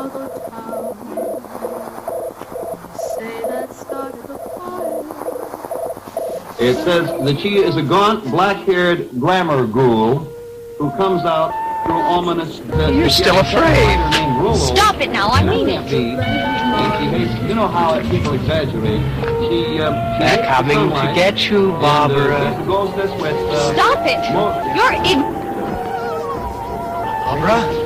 Chicago town. Say that started the fire. It says that she is a gaunt, black-haired glamour ghoul who comes out through ominous... You're still afraid. Stop it now, I mean it. You know how people exaggerate. They're coming to get you, Barbara. Goes this with... Stop it! You're in... Barbara?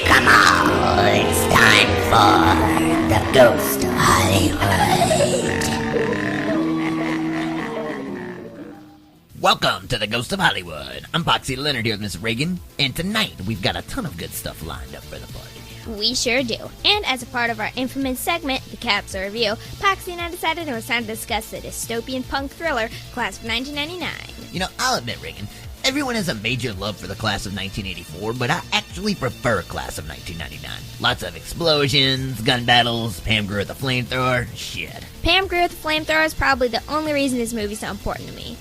Come on, it's time for the Ghost of Hollywood. Welcome to the Ghost of Hollywood. I'm Poxy Leonard here with Miss Ragan, and tonight we've got a ton of good stuff lined up for the party. We sure do. And as a part of our infamous segment, the Capsule Review, Poxy and I decided it was time to discuss the dystopian punk thriller, Class of 1999. You know, I'll admit, Ragan, everyone has a major love for the Class of 1984, but I actually prefer Class of 1999. Lots of explosions, gun battles, Pam Grier with the flamethrower, shit. Pam Grier with the flamethrower is probably the only reason this movie's so important to me.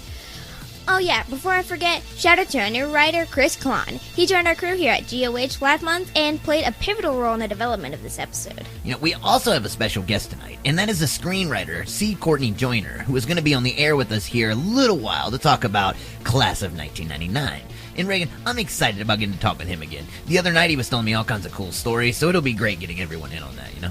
Oh yeah, before I forget, shout out to our new writer, Chris Klon. He joined our crew here at GOH last month and played a pivotal role in the development of this episode. You know, we also have a special guest tonight, and that is the screenwriter, Courtney Joyner, who is going to be on the air with us here a little while to talk about Class of 1999. And Ragan, I'm excited about getting to talk with him again. The other night he was telling me all kinds of cool stories, so it'll be great getting everyone in on that, you know?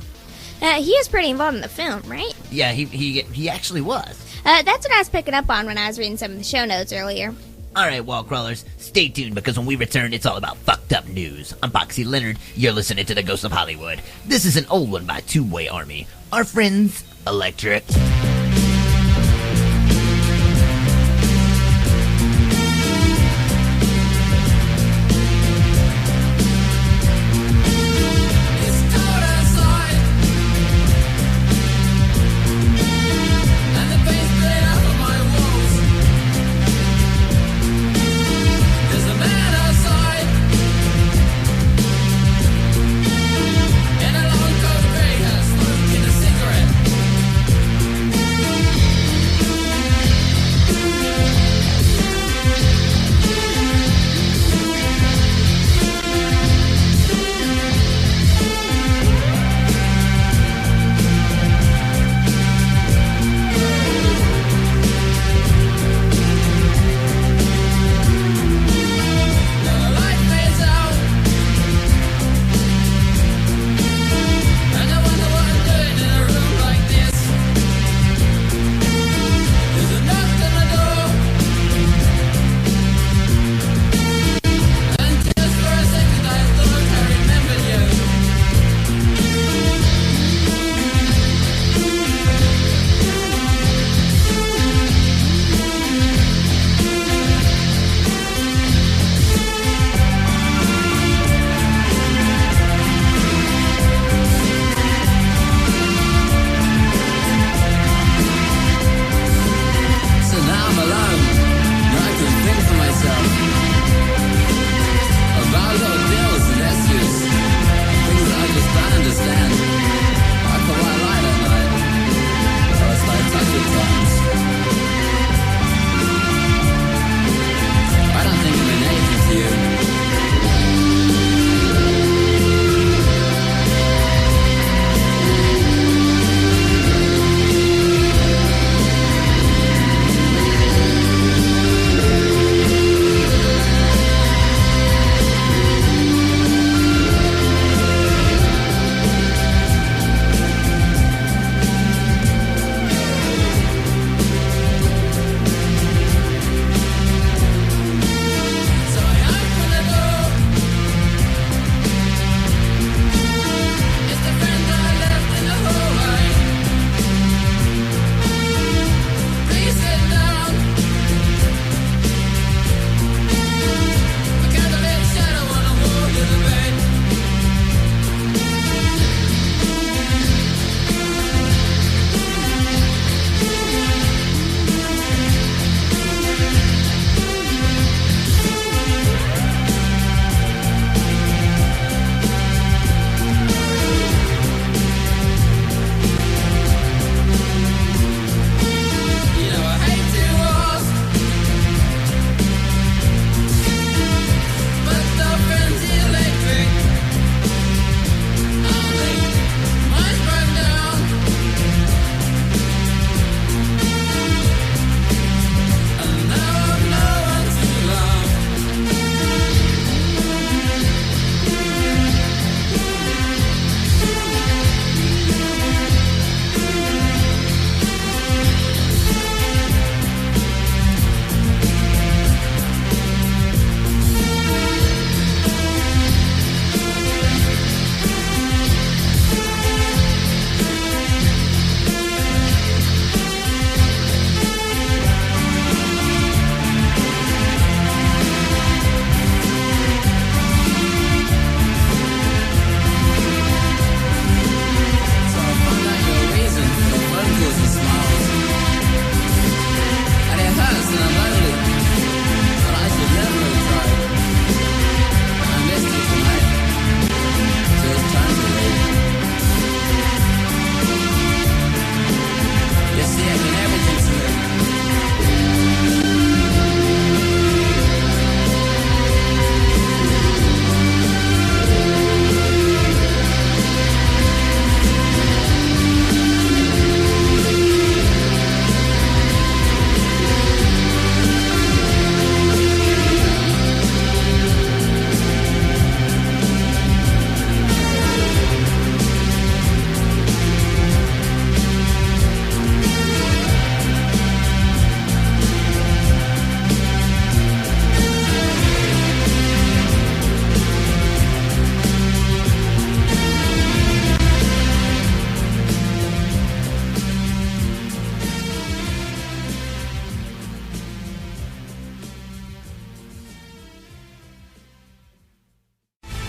He is pretty involved in the film, right? Yeah, he actually was. That's what I was picking up on when I was reading some of the show notes earlier. Alright, wall crawlers, stay tuned because when we return, it's all about fucked up news. I'm Poxy Leonard, you're listening to The Ghost of Hollywood. This is an old one by Two Way Army. Our friends, Electric.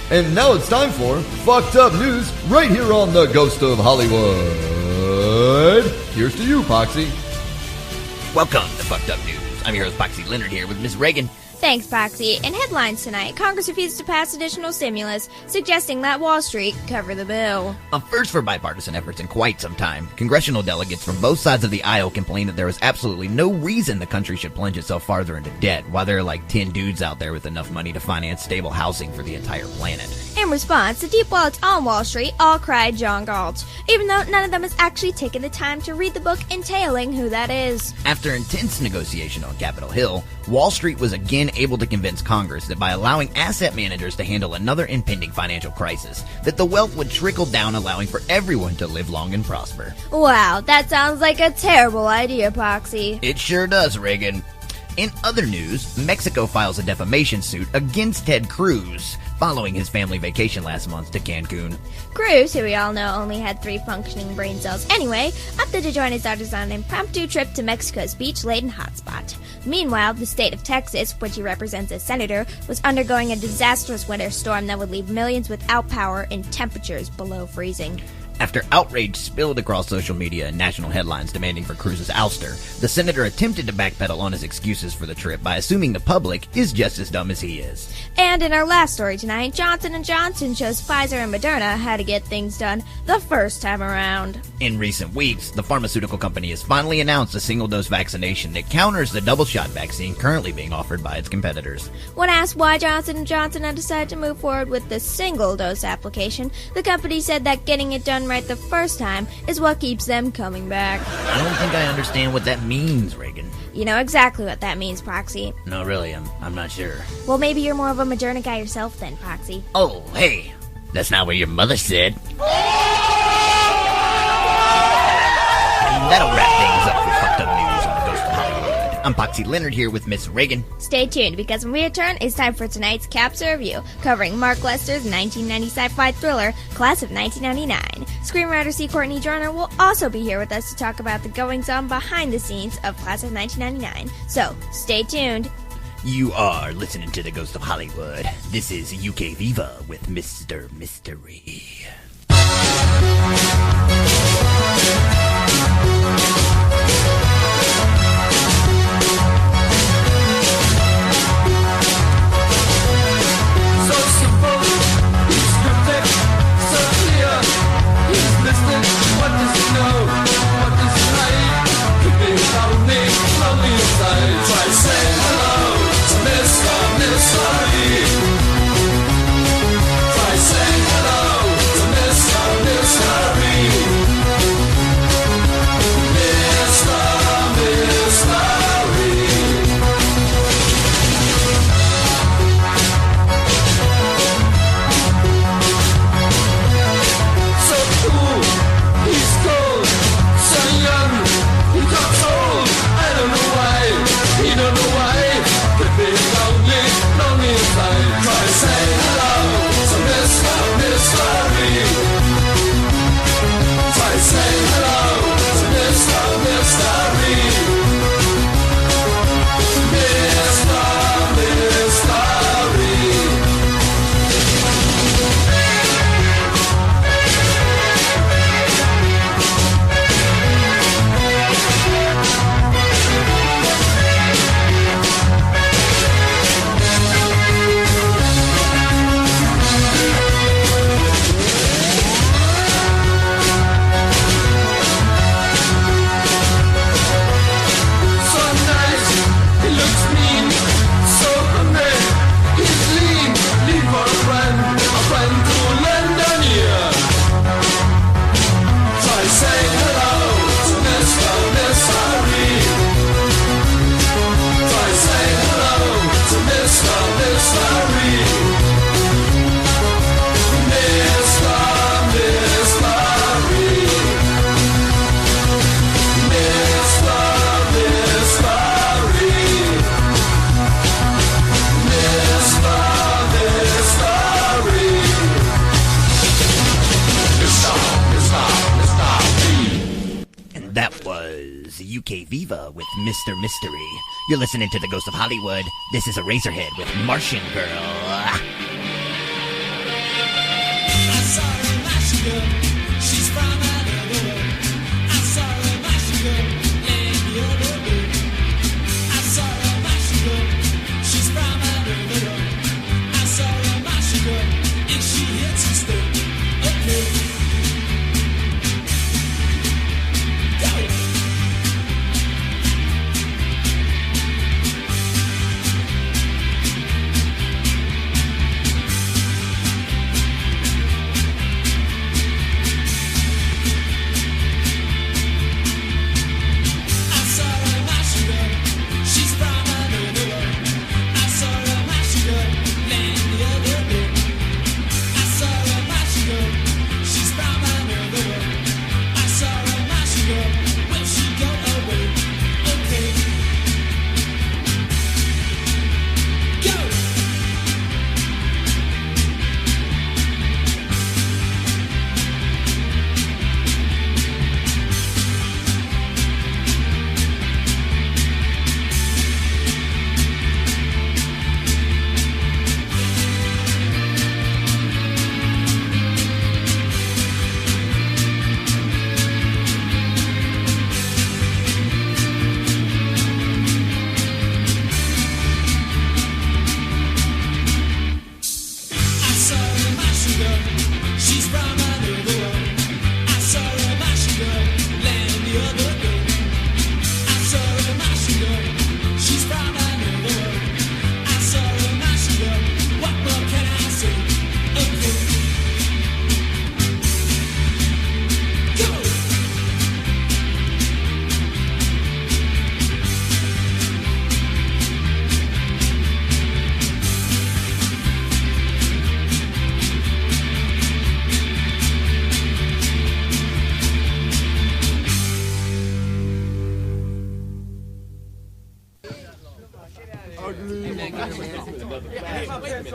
And now it's time for Fucked Up News right here on the Ghost of Hollywood. Here's to you, Poxy. Welcome to Fucked Up News. I'm your host, Poxy Leonard, here with Miss Ragan. Thanks, Poxy. In headlines tonight, Congress refuses to pass additional stimulus, suggesting that Wall Street cover the bill. A first for bipartisan efforts in quite some time. Congressional delegates from both sides of the aisle complain that there is absolutely no reason the country should plunge itself farther into debt, while there are like 10 dudes out there with enough money to finance stable housing for the entire planet. In response, the deep wallets on Wall Street all cried John Galt, even though none of them has actually taken the time to read the book entailing who that is. After intense negotiation on Capitol Hill, Wall Street was again able to convince Congress that by allowing asset managers to handle another impending financial crisis, that the wealth would trickle down, allowing for everyone to live long and prosper. Wow, that sounds like a terrible idea, Poxy. It sure does, Reagan. In other news, Mexico files a defamation suit against Ted Cruz following his family vacation last month to Cancun. Cruz, who we all know only had 3 functioning brain cells anyway, opted to join his daughters on an impromptu trip to Mexico's beach-laden hotspot. Meanwhile, the state of Texas, which he represents as senator, was undergoing a disastrous winter storm that would leave millions without power and temperatures below freezing. After outrage spilled across social media and national headlines demanding for Cruz's ouster, the senator attempted to backpedal on his excuses for the trip by assuming the public is just as dumb as he is. And in our last story tonight, Johnson & Johnson shows Pfizer and Moderna how to get things done the first time around. In recent weeks, the pharmaceutical company has finally announced a single-dose vaccination that counters the double-shot vaccine currently being offered by its competitors. When asked why Johnson & Johnson had decided to move forward with the single-dose application, the company said that getting it done right the first time is what keeps them coming back. I don't think I understand what that means, Reagan. You know exactly what that means, Poxy. No, really, I'm not sure. Well, maybe you're more of a Moderna guy yourself then, Poxy. Oh, hey, that's not what your mother said. And that'll wrap things up for Fucked Up News on the Ghost of Hollywood. I'm Poxy Leonard here with Miss Ragan. Stay tuned, because when we return, it's time for tonight's Capsule Review, covering Mark Lester's 1990 sci-fi thriller, Class of 1999. Screenwriter C. Courtney Joyner will also be here with us to talk about the goings-on behind the scenes of Class of 1999. So, stay tuned. You are listening to the Ghost of Hollywood. This is UK Viva with Mr. Mystery. UK Viva with Mr. Mystery. You're listening to the Ghost of Hollywood. This is Eraserhead with Martian Girl.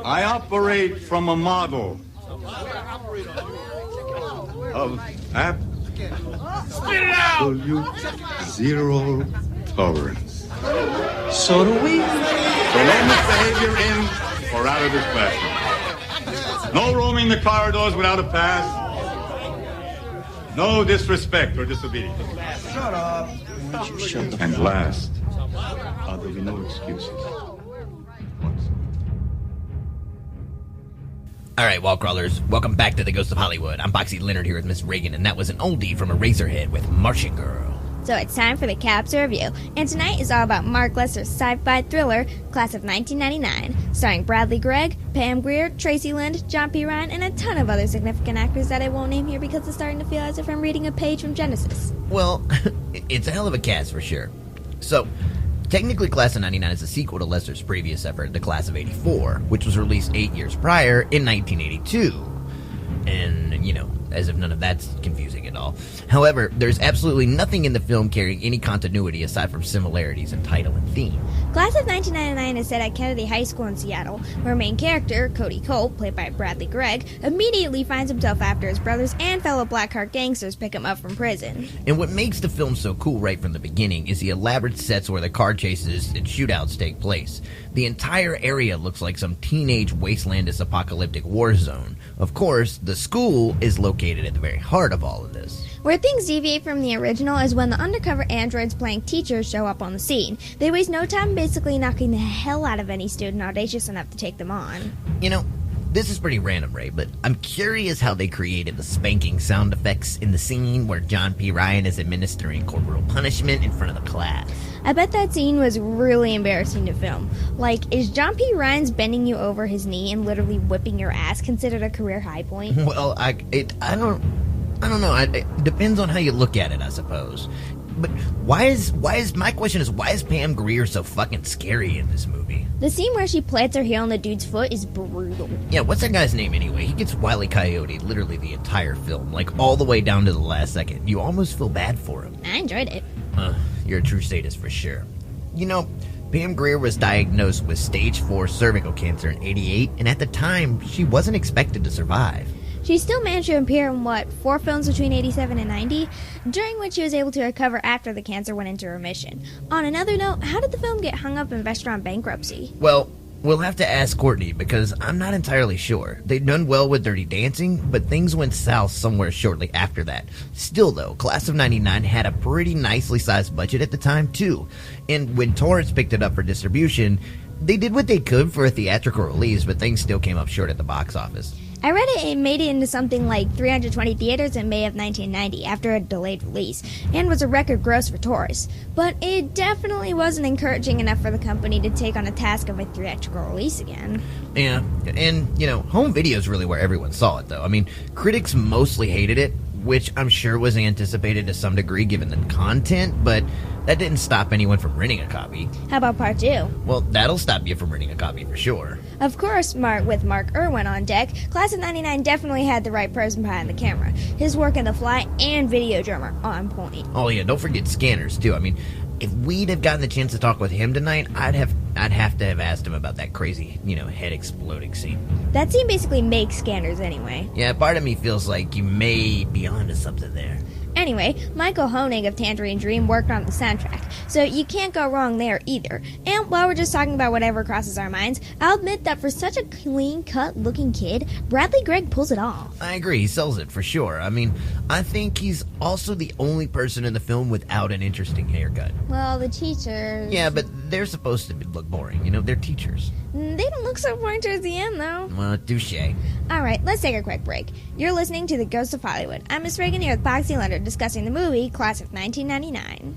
I operate from a model of absolute zero tolerance. So do we. So no misbehavior in or out of this classroom. No roaming the corridors without a pass. No disrespect or disobedience. Shut up. And last, there'll be no excuses. Alright, wall crawlers, welcome back to the Ghost of Hollywood. I'm Poxy Leonard here with Miss Ragan, and that was an oldie from Eraserhead with Martian Girl. So it's time for the Capsule Review, and tonight is all about Mark Lesser's sci-fi thriller, Class of 1999, starring Bradley Gregg, Pam Grier, Tracy Lind, John P. Ryan, and a ton of other significant actors that I won't name here because it's starting to feel as if I'm reading a page from Genesis. Well, it's a hell of a cast for sure. So, technically Class of 99 is a sequel to Lesser's previous effort, The Class of 84, which was released 8 years prior in 1982. And, you know, as if none of that's confusing at all. However, there's absolutely nothing in the film carrying any continuity aside from similarities in title and theme. Class of 1999 is set at Kennedy High School in Seattle, where main character, Cody Colt, played by Bradley Gregg, immediately finds himself after his brothers and fellow Blackheart gangsters pick him up from prison. And what makes the film so cool right from the beginning is the elaborate sets where the car chases and shootouts take place. The entire area looks like some teenage wastelandist apocalyptic war zone. Of course, the school is located at the very heart of all of this. Where things deviate from the original is when the undercover androids playing teachers show up on the scene. They waste no time basically knocking the hell out of any student audacious enough to take them on. You know, this is pretty random, Ray, but I'm curious how they created the spanking sound effects in the scene where John P. Ryan is administering corporal punishment in front of the class. I bet that scene was really embarrassing to film. Like, is John P. Ryan's bending you over his knee and literally whipping your ass considered a career high point? Well, I don't know. It depends on how you look at it, I suppose. But my question is, why is Pam Grier so fucking scary in this movie? The scene where she plants her heel on the dude's foot is brutal. Yeah, what's that guy's name anyway? He gets Wile E. Coyote literally the entire film, like all the way down to the last second. You almost feel bad for him. I enjoyed it. You're a true sadist for sure. You know, Pam Grier was diagnosed with stage 4 cervical cancer in '88, and at the time, she wasn't expected to survive. She still managed to appear in, 4 films between 87 and 90, during which she was able to recover after the cancer went into remission. On another note, how did the film get hung up in restaurant bankruptcy? Well, We'll have to ask Courtney because I'm not entirely sure. They'd done well with Dirty Dancing, but things went south somewhere shortly after that. Still though, Class of 99 had a pretty nicely sized budget at the time too. And when Torrance picked it up for distribution, they did what they could for a theatrical release, but things still came up short at the box office. I read it made it into something like 320 theaters in May of 1990 after a delayed release, and was a record gross for Taurus. But it definitely wasn't encouraging enough for the company to take on a task of a theatrical release again. Yeah, and, home video is really where everyone saw it, though. I mean, critics mostly hated it, which I'm sure was anticipated to some degree given the content, but that didn't stop anyone from renting a copy. How about part 2? Well, that'll stop you from renting a copy for sure. Of course, with Mark Irwin on deck, Class of 99 definitely had the right person behind the camera. His work in The Fly and Videodrome are on point. Oh yeah, don't forget Scanners too. I mean, if we'd have gotten the chance to talk with him tonight, I'd have to have asked him about that crazy, head exploding scene. That scene basically makes Scanners anyway. Yeah, part of me feels like you may be onto something there. Anyway, Michael Hoenig of Tangerine Dream worked on the soundtrack, so you can't go wrong there either. And while we're just talking about whatever crosses our minds, I'll admit that for such a clean-cut looking kid, Bradley Gregg pulls it off. I agree, he sells it for sure. I mean, I think he's also the only person in the film without an interesting haircut. Well, the teachers... Yeah, but they're supposed to look boring, they're teachers. They don't look so boring towards the end, though. Well, touche. Alright, let's take a quick break. You're listening to The Ghost of Hollywood. I'm Miss Ragan here with Poxy and Ragan discussing the movie Class of 1999.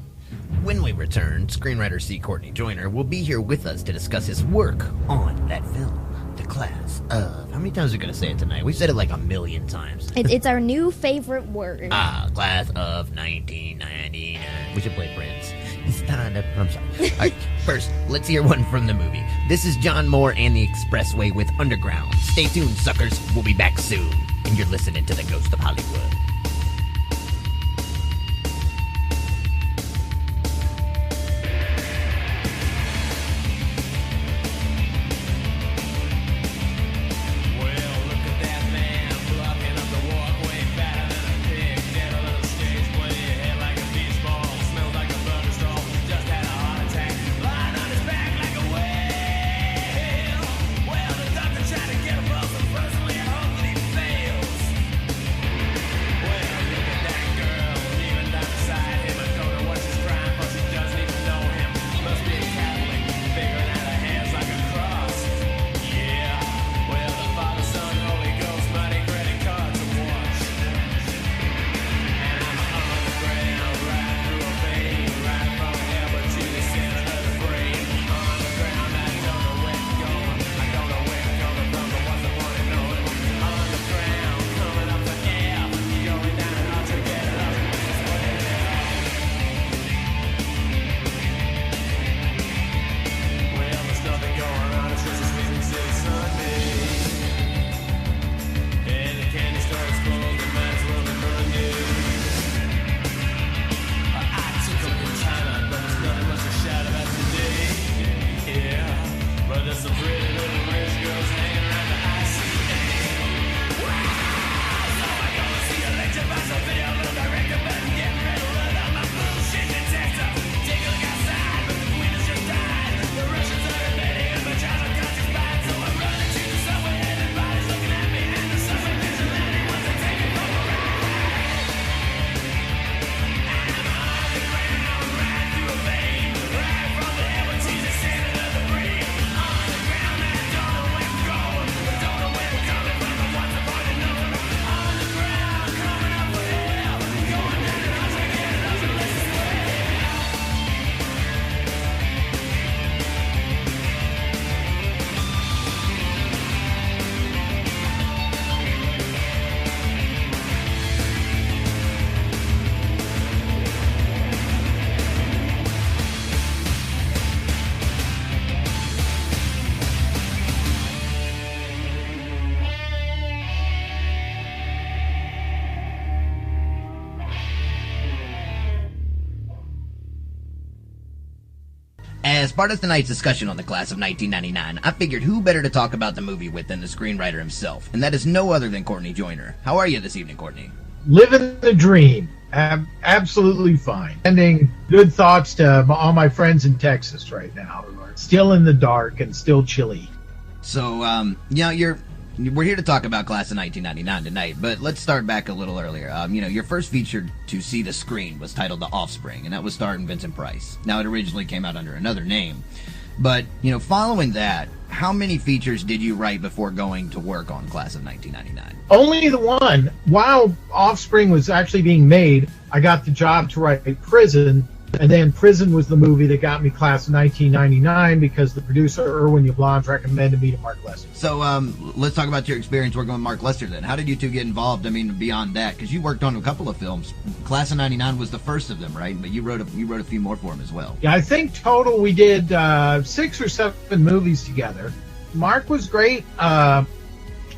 When we return, screenwriter C. Courtney Joyner will be here with us to discuss his work on that film, The Class of... How many times are we going to say it tonight? We've said it like a million times. It's our new favorite word. Class of 1999. We should play Prince. It's time to... I'm sorry. All right, first, let's hear one from the movie. This is John Moore and the Expressway with Underground. Stay tuned, suckers. We'll be back soon. And you're listening to The Ghost of Hollywood. As part of tonight's discussion on the Class of 1999, I figured who better to talk about the movie with than the screenwriter himself, and that is no other than Courtney Joyner. How are you this evening, Courtney? Living the dream. Absolutely fine. Sending good thoughts to all my friends in Texas right now who are still in the dark and still chilly. So, we're here to talk about Class of 1999 tonight, but let's start back a little earlier. Your first feature to see the screen was titled The Offspring, and that was starring Vincent Price. Now, it originally came out under another name, but, following that, how many features did you write before going to work on Class of 1999? Only the one. While Offspring was actually being made, I got the job to write Prison, and then Prison was the movie that got me Class of 1999 because the producer, Irwin Yablans, recommended me to Mark Lester. So let's talk about your experience working with Mark Lester then. How did you two get involved? I mean, beyond that, because you worked on a couple of films. Class of 99 was the first of them, right? But you wrote a few more for him as well. Yeah, I think total we did 6 or 7 movies together. Mark was great.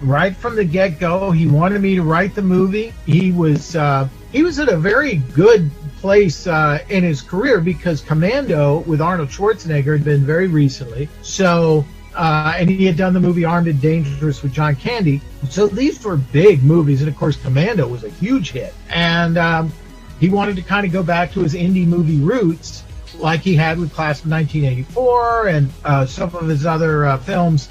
Right from the get-go, he wanted me to write the movie. He was at a very good place in his career because Commando with Arnold Schwarzenegger had been very recently. So, and he had done the movie Armed and Dangerous with John Candy. So these were big movies, and of course Commando was a huge hit. And he wanted to kind of go back to his indie movie roots, like he had with Class of 1984 and some of his other films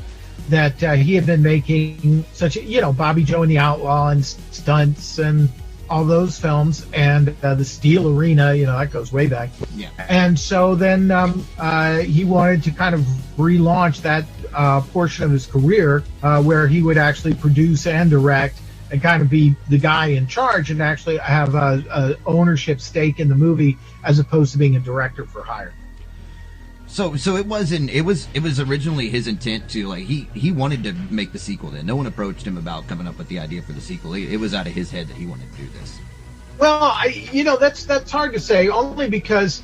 that he had been making, such as, Bobby Joe and the Outlaw and Stunts and all those films, and the Steel Arena, that goes way back. Yeah. And so then he wanted to kind of relaunch that portion of his career where he would actually produce and direct and kind of be the guy in charge and actually have a ownership stake in the movie as opposed to being a director for hire. So it was originally his intent to, like, he wanted to make the sequel then. No one approached him about coming up with the idea for the sequel. It was out of his head that he wanted to do this. Well, that's hard to say, only because,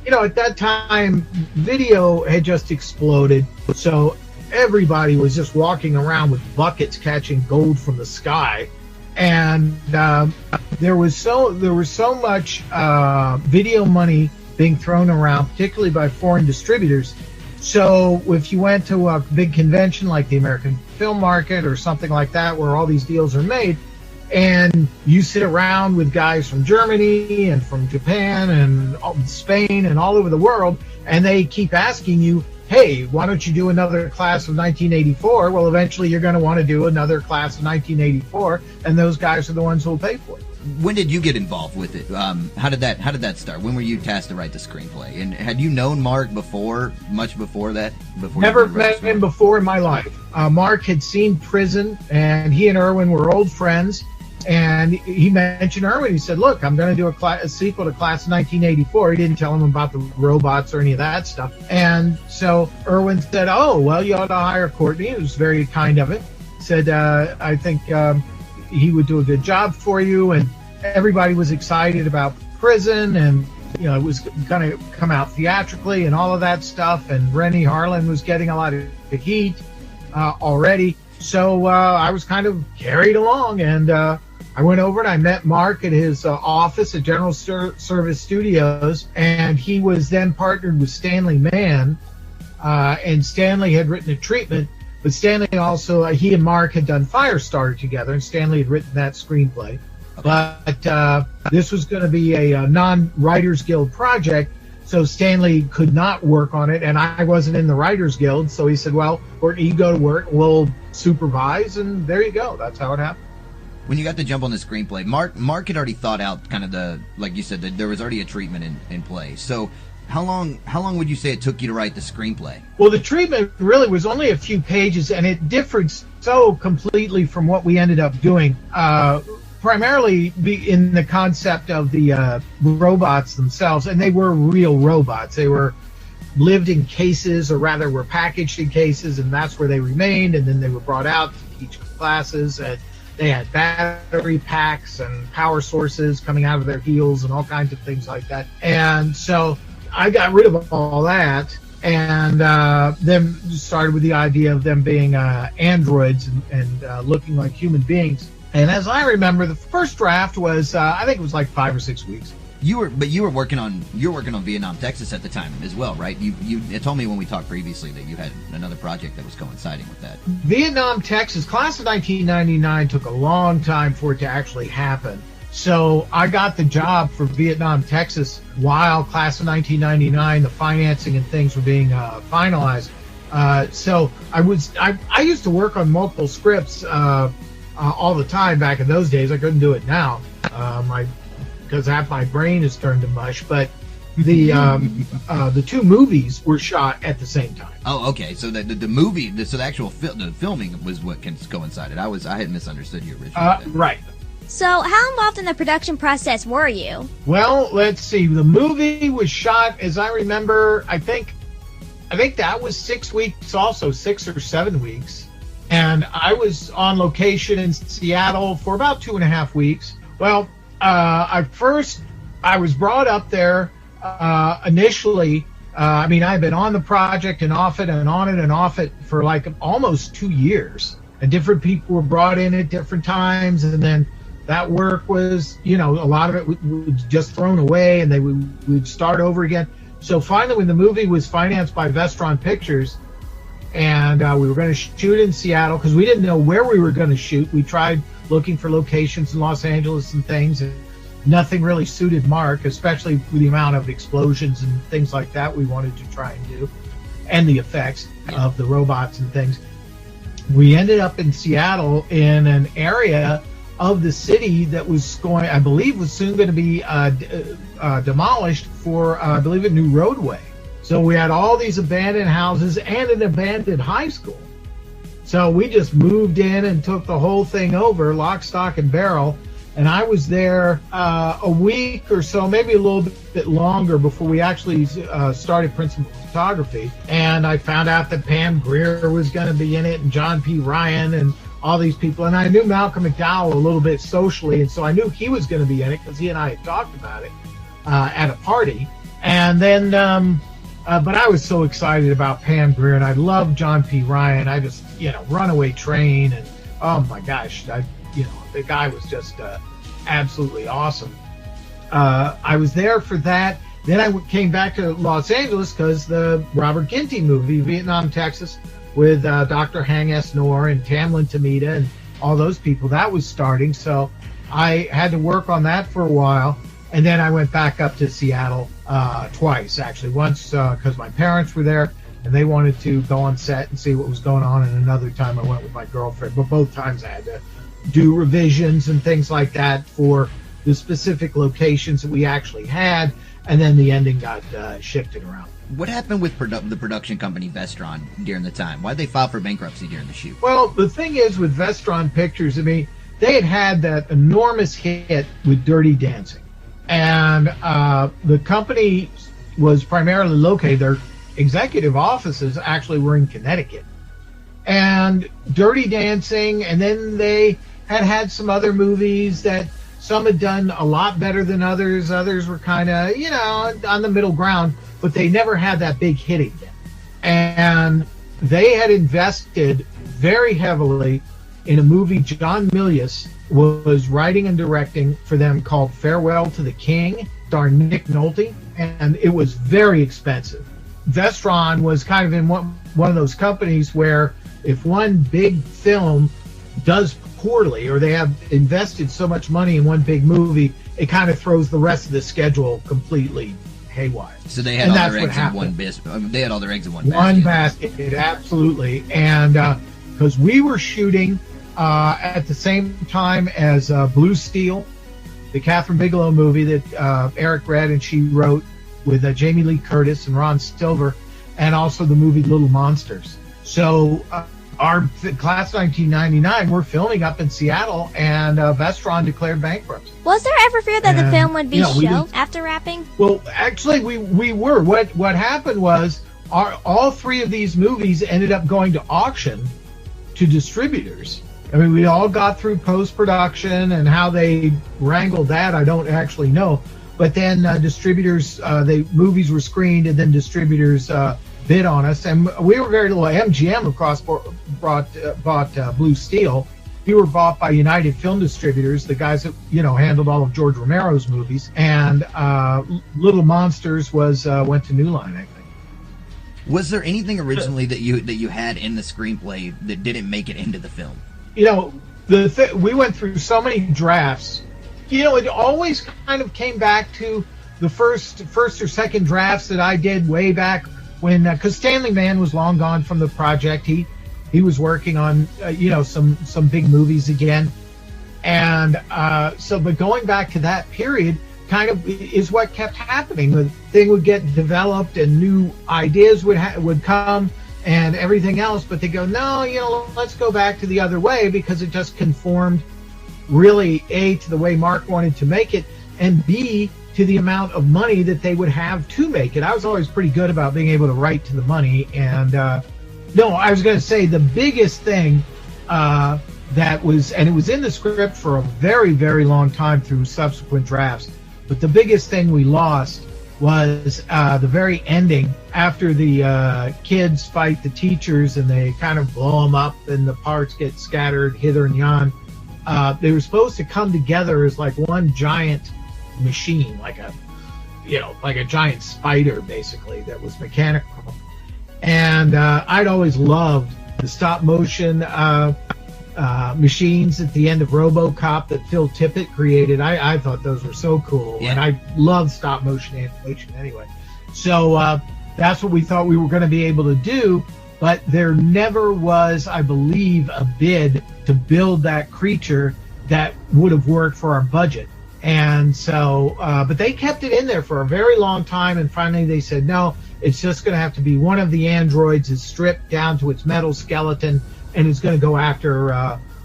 at that time, video had just exploded, so everybody was just walking around with buckets catching gold from the sky. And there was so much video money being thrown around, particularly by foreign distributors. So if you went to a big convention like the American Film Market or something like that, where all these deals are made, and you sit around with guys from Germany and from Japan and Spain and all over the world, and they keep asking you, hey, why don't you do another Class of 1984? Well, eventually you're going to want to do another Class of 1984, and those guys are the ones who will pay for it. When did you get involved with it? How did that start? When were you tasked to write the screenplay? And had you known Mark much before that? Never met him before in my life. Mark had seen Prison, and he and Irwin were old friends. And he mentioned Irwin. He said, look, I'm going to do a sequel to Class of 1984. He didn't tell him about the robots or any of that stuff. And so Irwin said, oh, well, you ought to hire Courtney. It was very kind of it. Said, I think he would do a good job for you. And everybody was excited about Prison, and it was going to come out theatrically and all of that stuff. And Rennie Harlan was getting a lot of heat already. So I was kind of carried along, and I went over and I met Mark at his office at General Service Studios, and he was then partnered with Stanley Mann, and Stanley had written a treatment, but Stanley also, he and Mark had done Firestarter together, and Stanley had written that screenplay. Okay. But this was going to be a non-Writers Guild project, so Stanley could not work on it, and I wasn't in the Writers Guild, so he said, well, Courtney, you go to work, we'll supervise, and there you go. That's how it happened. When you got the jump on the screenplay, Mark had already thought out kind of like you said, that there was already a treatment in play. So how long would you say it took you to write the screenplay? Well, the treatment really was only a few pages, and it differed so completely from what we ended up doing. Primarily in the concept of the robots themselves, and they were real robots. They were lived in cases, or rather were packaged in cases, and that's where they remained, and then they were brought out to teach classes, and they had battery packs and power sources coming out of their heels and all kinds of things like that. And so I got rid of all that, and then started with the idea of them being androids and looking like human beings. And as I remember, the first draft was, I think it was like 5 or 6 weeks. You were working on Vietnam, Texas at the time as well, right? You told me when we talked previously that you had another project that was coinciding with that. Vietnam, Texas, Class of 1999 took a long time for it to actually happen. So I got the job for Vietnam, Texas, while Class of 1999, the financing and things were being finalized. So I used to work on multiple scripts all the time back in those days. I couldn't do it now, because half my brain is turned to mush. But the two movies were shot at the same time. Oh, okay. So the movie, so the actual the filming was what coincided. I had misunderstood you originally. Right. So, how involved in the production process were you? Well, let's see. The movie was shot, as I remember, I think that was 6 weeks, also 6 or 7 weeks. And I was on location in Seattle for about 2.5 weeks. Well, I was brought up there initially. I've been on the project and off it and on it and off it for like almost 2 years. And different people were brought in at different times. And then that work was, a lot of it was just thrown away, and they would start over again. So finally, when the movie was financed by Vestron Pictures, and we were going to shoot in Seattle, because we didn't know where we were going to shoot. We tried looking for locations in Los Angeles and things, and nothing really suited Mark, especially with the amount of explosions and things like that we wanted to try and do, and the effects of the robots and things. We ended up in Seattle in an area of the city that was soon going to be demolished for, I believe, a new roadway. So we had all these abandoned houses and an abandoned high school. So we just moved in and took the whole thing over, lock, stock, and barrel. And I was there a week or so, maybe a little bit longer, before we actually started principal photography. And I found out that Pam Grier was going to be in it, and John P. Ryan, and all these people. And I knew Malcolm McDowell a little bit socially, and so I knew he was going to be in it because he and I had talked about it at a party. And then, but I was so excited about Pam Grier, and I love John P. Ryan. I just, Runaway Train, and oh my gosh, the guy was just absolutely awesome. I was there for that. Then I came back to Los Angeles because the Robert Ginty movie, Vietnam, Texas, with Dr. Hang S. Noor and Tamlin Tamita and all those people, that was starting. So I had to work on that for a while. And then I went back up to Seattle twice, actually. Once because my parents were there and they wanted to go on set and see what was going on. And another time I went with my girlfriend. But both times I had to do revisions and things like that for the specific locations that we actually had. And then the ending got shifted around. What happened with the production company Vestron during the time? Why did they file for bankruptcy during the shoot? Well, the thing is with Vestron Pictures, they had that enormous hit with Dirty Dancing. And the company was primarily located, their executive offices actually were in Connecticut. And Dirty Dancing, and then they had some other movies that some had done a lot better than others. Others were kind of, on the middle ground, but they never had that big hit again. And they had invested very heavily in a movie John Milius was writing and directing for them called Farewell to the King, starring Nick Nolte, and it was very expensive. Vestron was kind of in one of those companies where if one big film does poorly, or they have invested so much money in one big movie, it kind of throws the rest of the schedule completely haywire. So they had all their eggs in one basket. They had all their eggs in one basket. One basket, absolutely. And because we were shooting at the same time as Blue Steel, the Catherine Bigelow movie that Eric read and she wrote with Jamie Lee Curtis and Ron Silver, and also the movie Little Monsters. So our class 1999, we're filming up in Seattle, and Vestron declared bankruptcy. Was there ever fear that the film would be shelved after wrapping? Well, actually, we were. What happened was all three of these movies ended up going to auction to distributors. We all got through post-production, and how they wrangled that, I don't actually know. But then distributors, movies were screened, and then distributors bid on us, and we were very little. MGM, of course, bought Blue Steel. We were bought by United Film Distributors, the guys that handled all of George Romero's movies, and Little Monsters went to New Line, I think. Was there anything originally that you had in the screenplay that didn't make it into the film? We went through so many drafts. It always kind of came back to the first or second drafts that I did way back because Stanley Mann was long gone from the project. He was working on some big movies again, and but going back to that period kind of is what kept happening. The thing would get developed and new ideas would come and everything else, but they go, no, let's go back to the other way, because it just conformed really, A, to the way Mark wanted to make it, and B, to the amount of money that they would have to make it. I was always pretty good about being able to write to the money. And no, I was going to say the biggest thing that was, and it was in the script for a very, very long time through subsequent drafts, but the biggest thing we lost was the very ending, after the kids fight the teachers and they kind of blow them up and the parts get scattered hither and yon. They were supposed to come together as like one giant machine, like a giant spider, basically, that was mechanical. And I'd always loved the stop motion machines at the end of RoboCop that Phil Tippett created. I thought those were so cool. Yeah. And I love stop motion animation anyway. So that's what we thought we were going to be able to do. But there never was, I believe, a bid to build that creature that would have worked for our budget. And so, but they kept it in there for a very long time, and finally they said, no, it's just going to have to be one of the androids is stripped down to its metal skeleton, and it's going to go after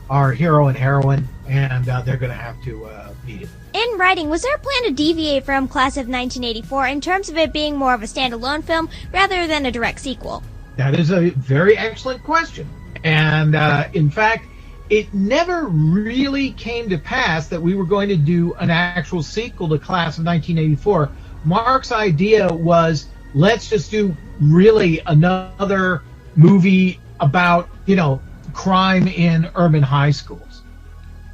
our hero and heroine, and they're going to have to beat it. In writing, was there a plan to deviate from Class of 1984 in terms of it being more of a standalone film rather than a direct sequel? That is a very excellent question. And in fact, it never really came to pass that we were going to do an actual sequel to Class of 1984. Mark's idea was, let's just do really another movie about, crime in urban high schools.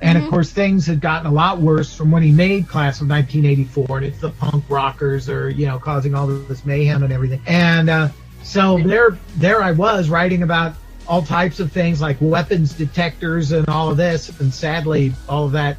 And of course, things had gotten a lot worse from when he made Class of 1984, and it's the punk rockers are, causing all of this mayhem and everything. And so there I was writing about all types of things like weapons detectors and all of this, and sadly all of that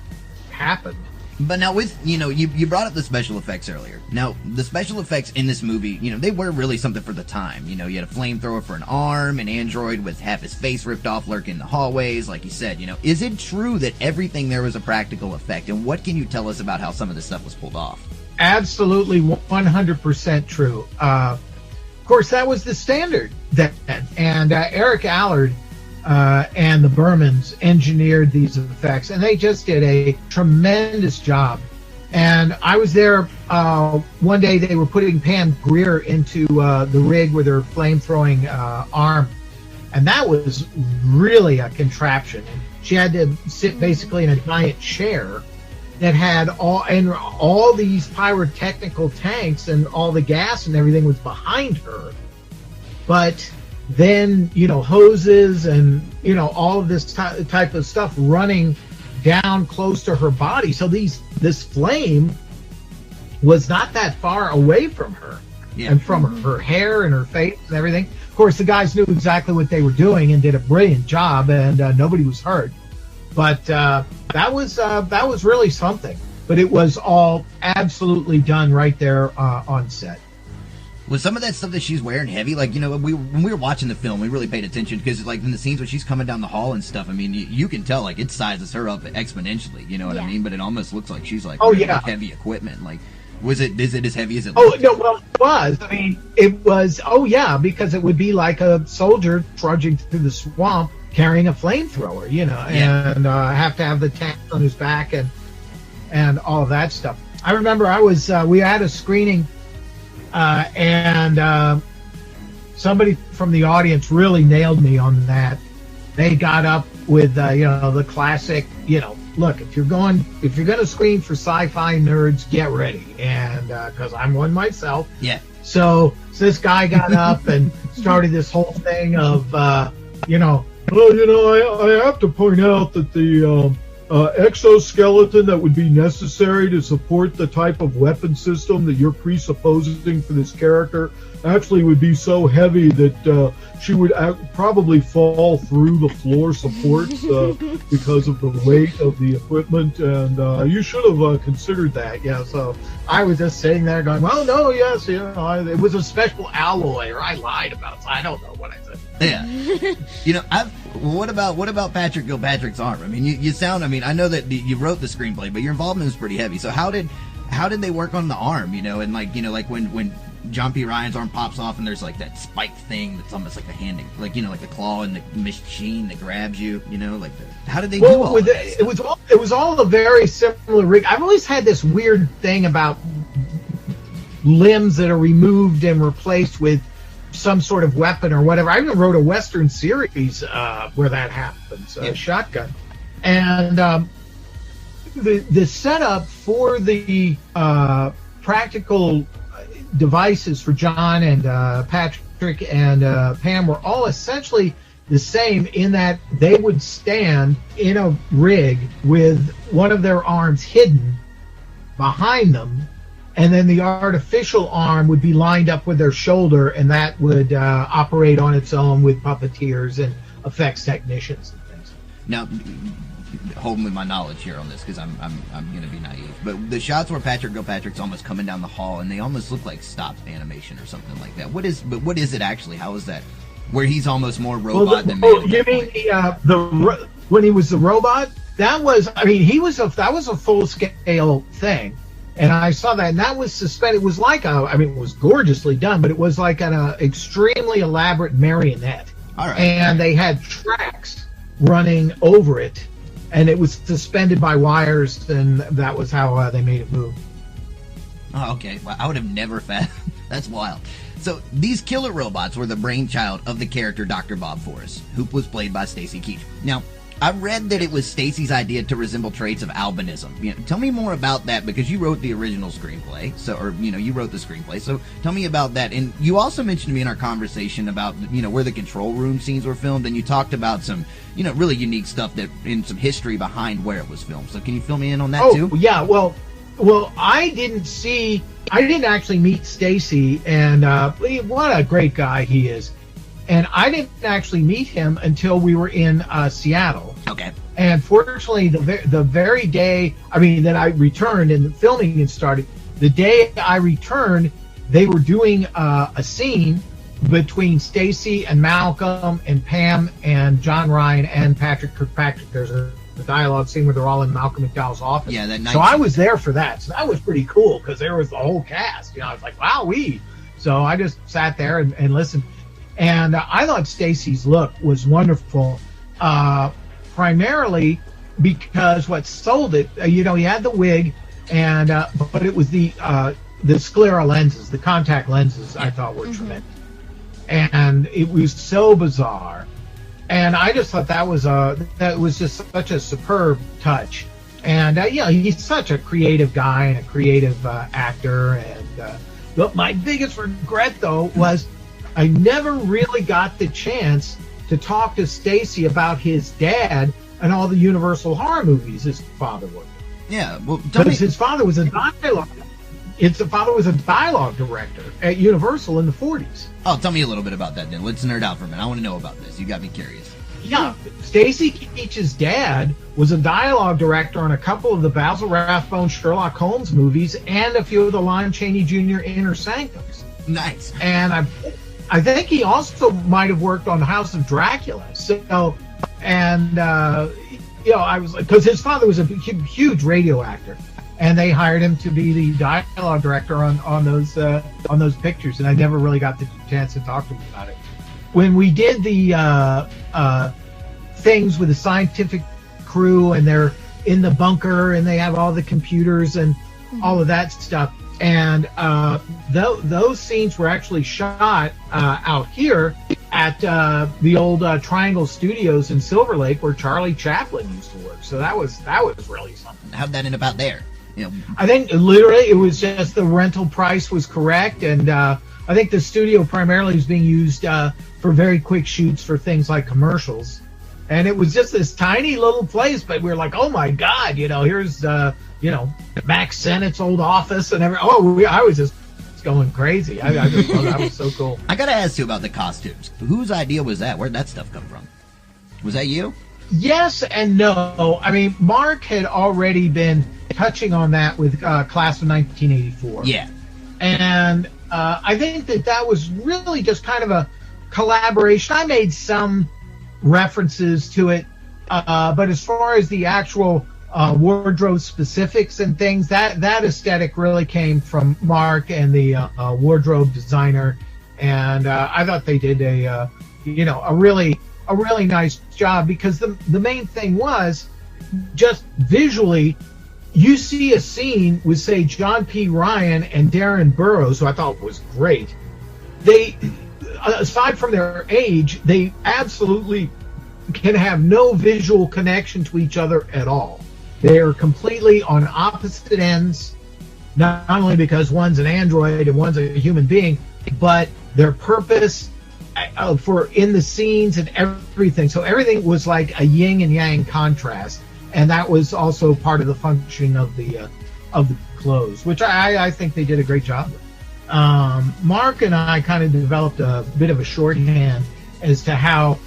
happened. But now with, you brought up the special effects earlier. Now, the special effects in this movie, they were really something for the time. You had a flamethrower for an arm, an android with half his face ripped off lurking in the hallways, like you said. Is it true that everything there was a practical effect? And what can you tell us about how some of this stuff was pulled off? Absolutely 100% true. Of course, that was the standard then. And Eric Allard and the Bermans engineered these effects, and they just did a tremendous job. And I was there one day. They were putting Pam Grier into the rig with her flame-throwing arm, and that was really a contraption. She had to sit basically in a giant chair that had all these pyrotechnical tanks, and all the gas and everything was behind her. But then, hoses and, all of this type of stuff running down close to her body. So this flame was not that far away from her, and from her hair and her face and everything. Of course, the guys knew exactly what they were doing and did a brilliant job, and nobody was hurt. But that was really something. But it was all absolutely done right there on set. Was some of that stuff that she's wearing heavy? Like, when we were watching the film, we really paid attention, because, like, in the scenes when she's coming down the hall and stuff, I mean, you can tell, like, it sizes her up exponentially, you know what I mean? But it almost looks like she's, like, like heavy equipment. Like, is it as heavy as it looks? Oh, no, well, it was. I mean, it was, because it would be like a soldier trudging through the swamp carrying a flamethrower, and have to have the tank on his back and all of that stuff. I remember we had a screening, and somebody from the audience really nailed me on that. They got up with the classic, look, if you're going to screen for sci-fi nerds, get ready, and because I'm one myself. Yeah. So this guy got up and started this whole thing of I have to point out that exoskeleton that would be necessary to support the type of weapon system that you're presupposing for this character actually would be so heavy that she would probably fall through the floor supports because of the weight of the equipment, and you should have considered that. Yeah, so I was just sitting there going, well, no, yes, it was a special alloy, or I lied about it. I don't know what I said. Yeah. What about Patrick Gilpatrick's arm? I mean, you sound, I mean, I know that you wrote the screenplay, but your involvement is pretty heavy. So how did they work on the arm, and like when John P. Ryan's arm pops off and there's like that spike thing that's almost like the handing, like the claw in the machine that grabs you, how did they do all that? It was all a very similar rig. I've always had this weird thing about limbs that are removed and replaced with some sort of weapon or whatever. I even wrote a Western series where that happens, Shotgun. And the setup for the practical devices for John and Patrick and Pam were all essentially the same, in that they would stand in a rig with one of their arms hidden behind them, and then the artificial arm would be lined up with their shoulder, and that would operate on its own with puppeteers and effects technicians and things. Now, hold with my knowledge here on this, because I'm going to be naive, but the shots where Patrick Gilpatrick's almost coming down the hall, and they almost look like stop animation or something like that. What is it actually? How is that? Where he's almost more robot than man? You mean when he was the robot? That was a full scale thing. And I saw that, and that was suspended. It was like it was gorgeously done, but it was like an extremely elaborate marionette. All right. And they had tracks running over it, and it was suspended by wires, and that was how they made it move. Oh, okay. Well, I would have never That's wild. So these killer robots were the brainchild of the character Dr. Bob Forrest, who was played by Stacy Keach. Now, I read that it was Stacy's idea to resemble traits of albinism. Tell me more about that, because you wrote the original screenplay, you wrote the screenplay. So tell me about that. And you also mentioned to me in our conversation about where the control room scenes were filmed, and you talked about some really unique stuff that in some history behind where it was filmed. So can you fill me in on that too? Oh yeah, well, I didn't actually meet Stacy, and what a great guy he is. And I didn't actually meet him until we were in Seattle. Okay. And fortunately, the very day, that I returned and the filming had started, the day I returned, they were doing a scene between Stacy and Malcolm and Pam and John Ryan and Patrick Kirkpatrick. There's a dialogue scene where they're all in Malcolm McDowell's office. Yeah, that night. So I was there for that. So that was pretty cool, because there was the whole cast. I was like, wow-wee. So I just sat there and listened. And I thought Stacy's look was wonderful, primarily because what sold it, he had the wig, and but it was the sclera lenses, the contact lenses, I thought were tremendous. And it was so bizarre. And I just thought that was just such a superb touch. And he's such a creative guy and a creative actor. And but my biggest regret, though, was I never really got the chance to talk to Stacy about his dad and all the Universal horror movies his father worked on. Yeah, well, because his father was a dialogue. His father was a dialogue director at Universal in the 40s. Oh, tell me a little bit about that then. Let's nerd out for a minute. I want to know about this. You got me curious. Yeah, Stacy Keach's dad was a dialogue director on a couple of the Basil Rathbone Sherlock Holmes movies and a few of the Lon Chaney Jr. Inner Sanctums. Nice. And I think he also might have worked on the House of Dracula. So, and I was like, because his father was a huge radio actor, and they hired him to be the dialogue director on those pictures, and I never really got the chance to talk to him about it. When we did the things with the scientific crew, and they're in the bunker, and they have all the computers and all of that stuff. And those scenes were actually shot out here at the old Triangle Studios in Silver Lake, where Charlie Chaplin used to work. So that was really something. How'd that end up out there? I think literally it was just the rental price was correct, and I think the studio primarily was being used for very quick shoots for things like commercials. And it was just this tiny little place, but we were like, oh my God, here's, Max Sennett's old office and everything. I was just going crazy. I just thought that was so cool. I gotta ask you about the costumes. Whose idea was that? Where'd that stuff come from? Was that you? Yes and no. I mean, Mark had already been touching on that with Class of 1984. Yeah. And I think that was really just kind of a collaboration. I made some references to it, but as far as the actual wardrobe specifics and things, that aesthetic really came from Mark and the wardrobe designer, and I thought they did a really nice job, because the main thing was just visually, you see a scene with, say, John P. Ryan and Darren Burroughs, who I thought was great. They, aside from their age, they absolutely can have no visual connection to each other at all. They are completely on opposite ends, not only because one's an android and one's a human being, but their purpose for in the scenes and everything. So everything was like a yin and yang contrast, and that was also part of the function of the clothes, which I think they did a great job with. Mark and I kind of developed a bit of a shorthand as to how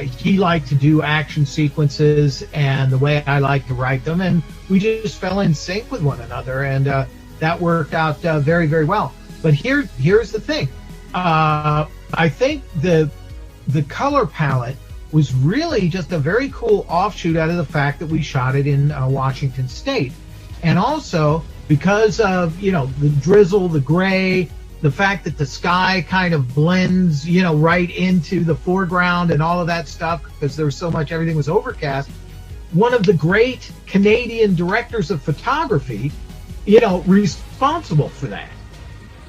he liked to do action sequences and the way I like to write them, and we just fell in sync with one another, and that worked out very, very well. But here's the thing. I think the color palette was really just a very cool offshoot out of the fact that we shot it in Washington State. And also because of, the drizzle, the gray, the fact that the sky kind of blends, right into the foreground and all of that stuff, because there was so much, everything was overcast. One of the great Canadian directors of photography, responsible for that.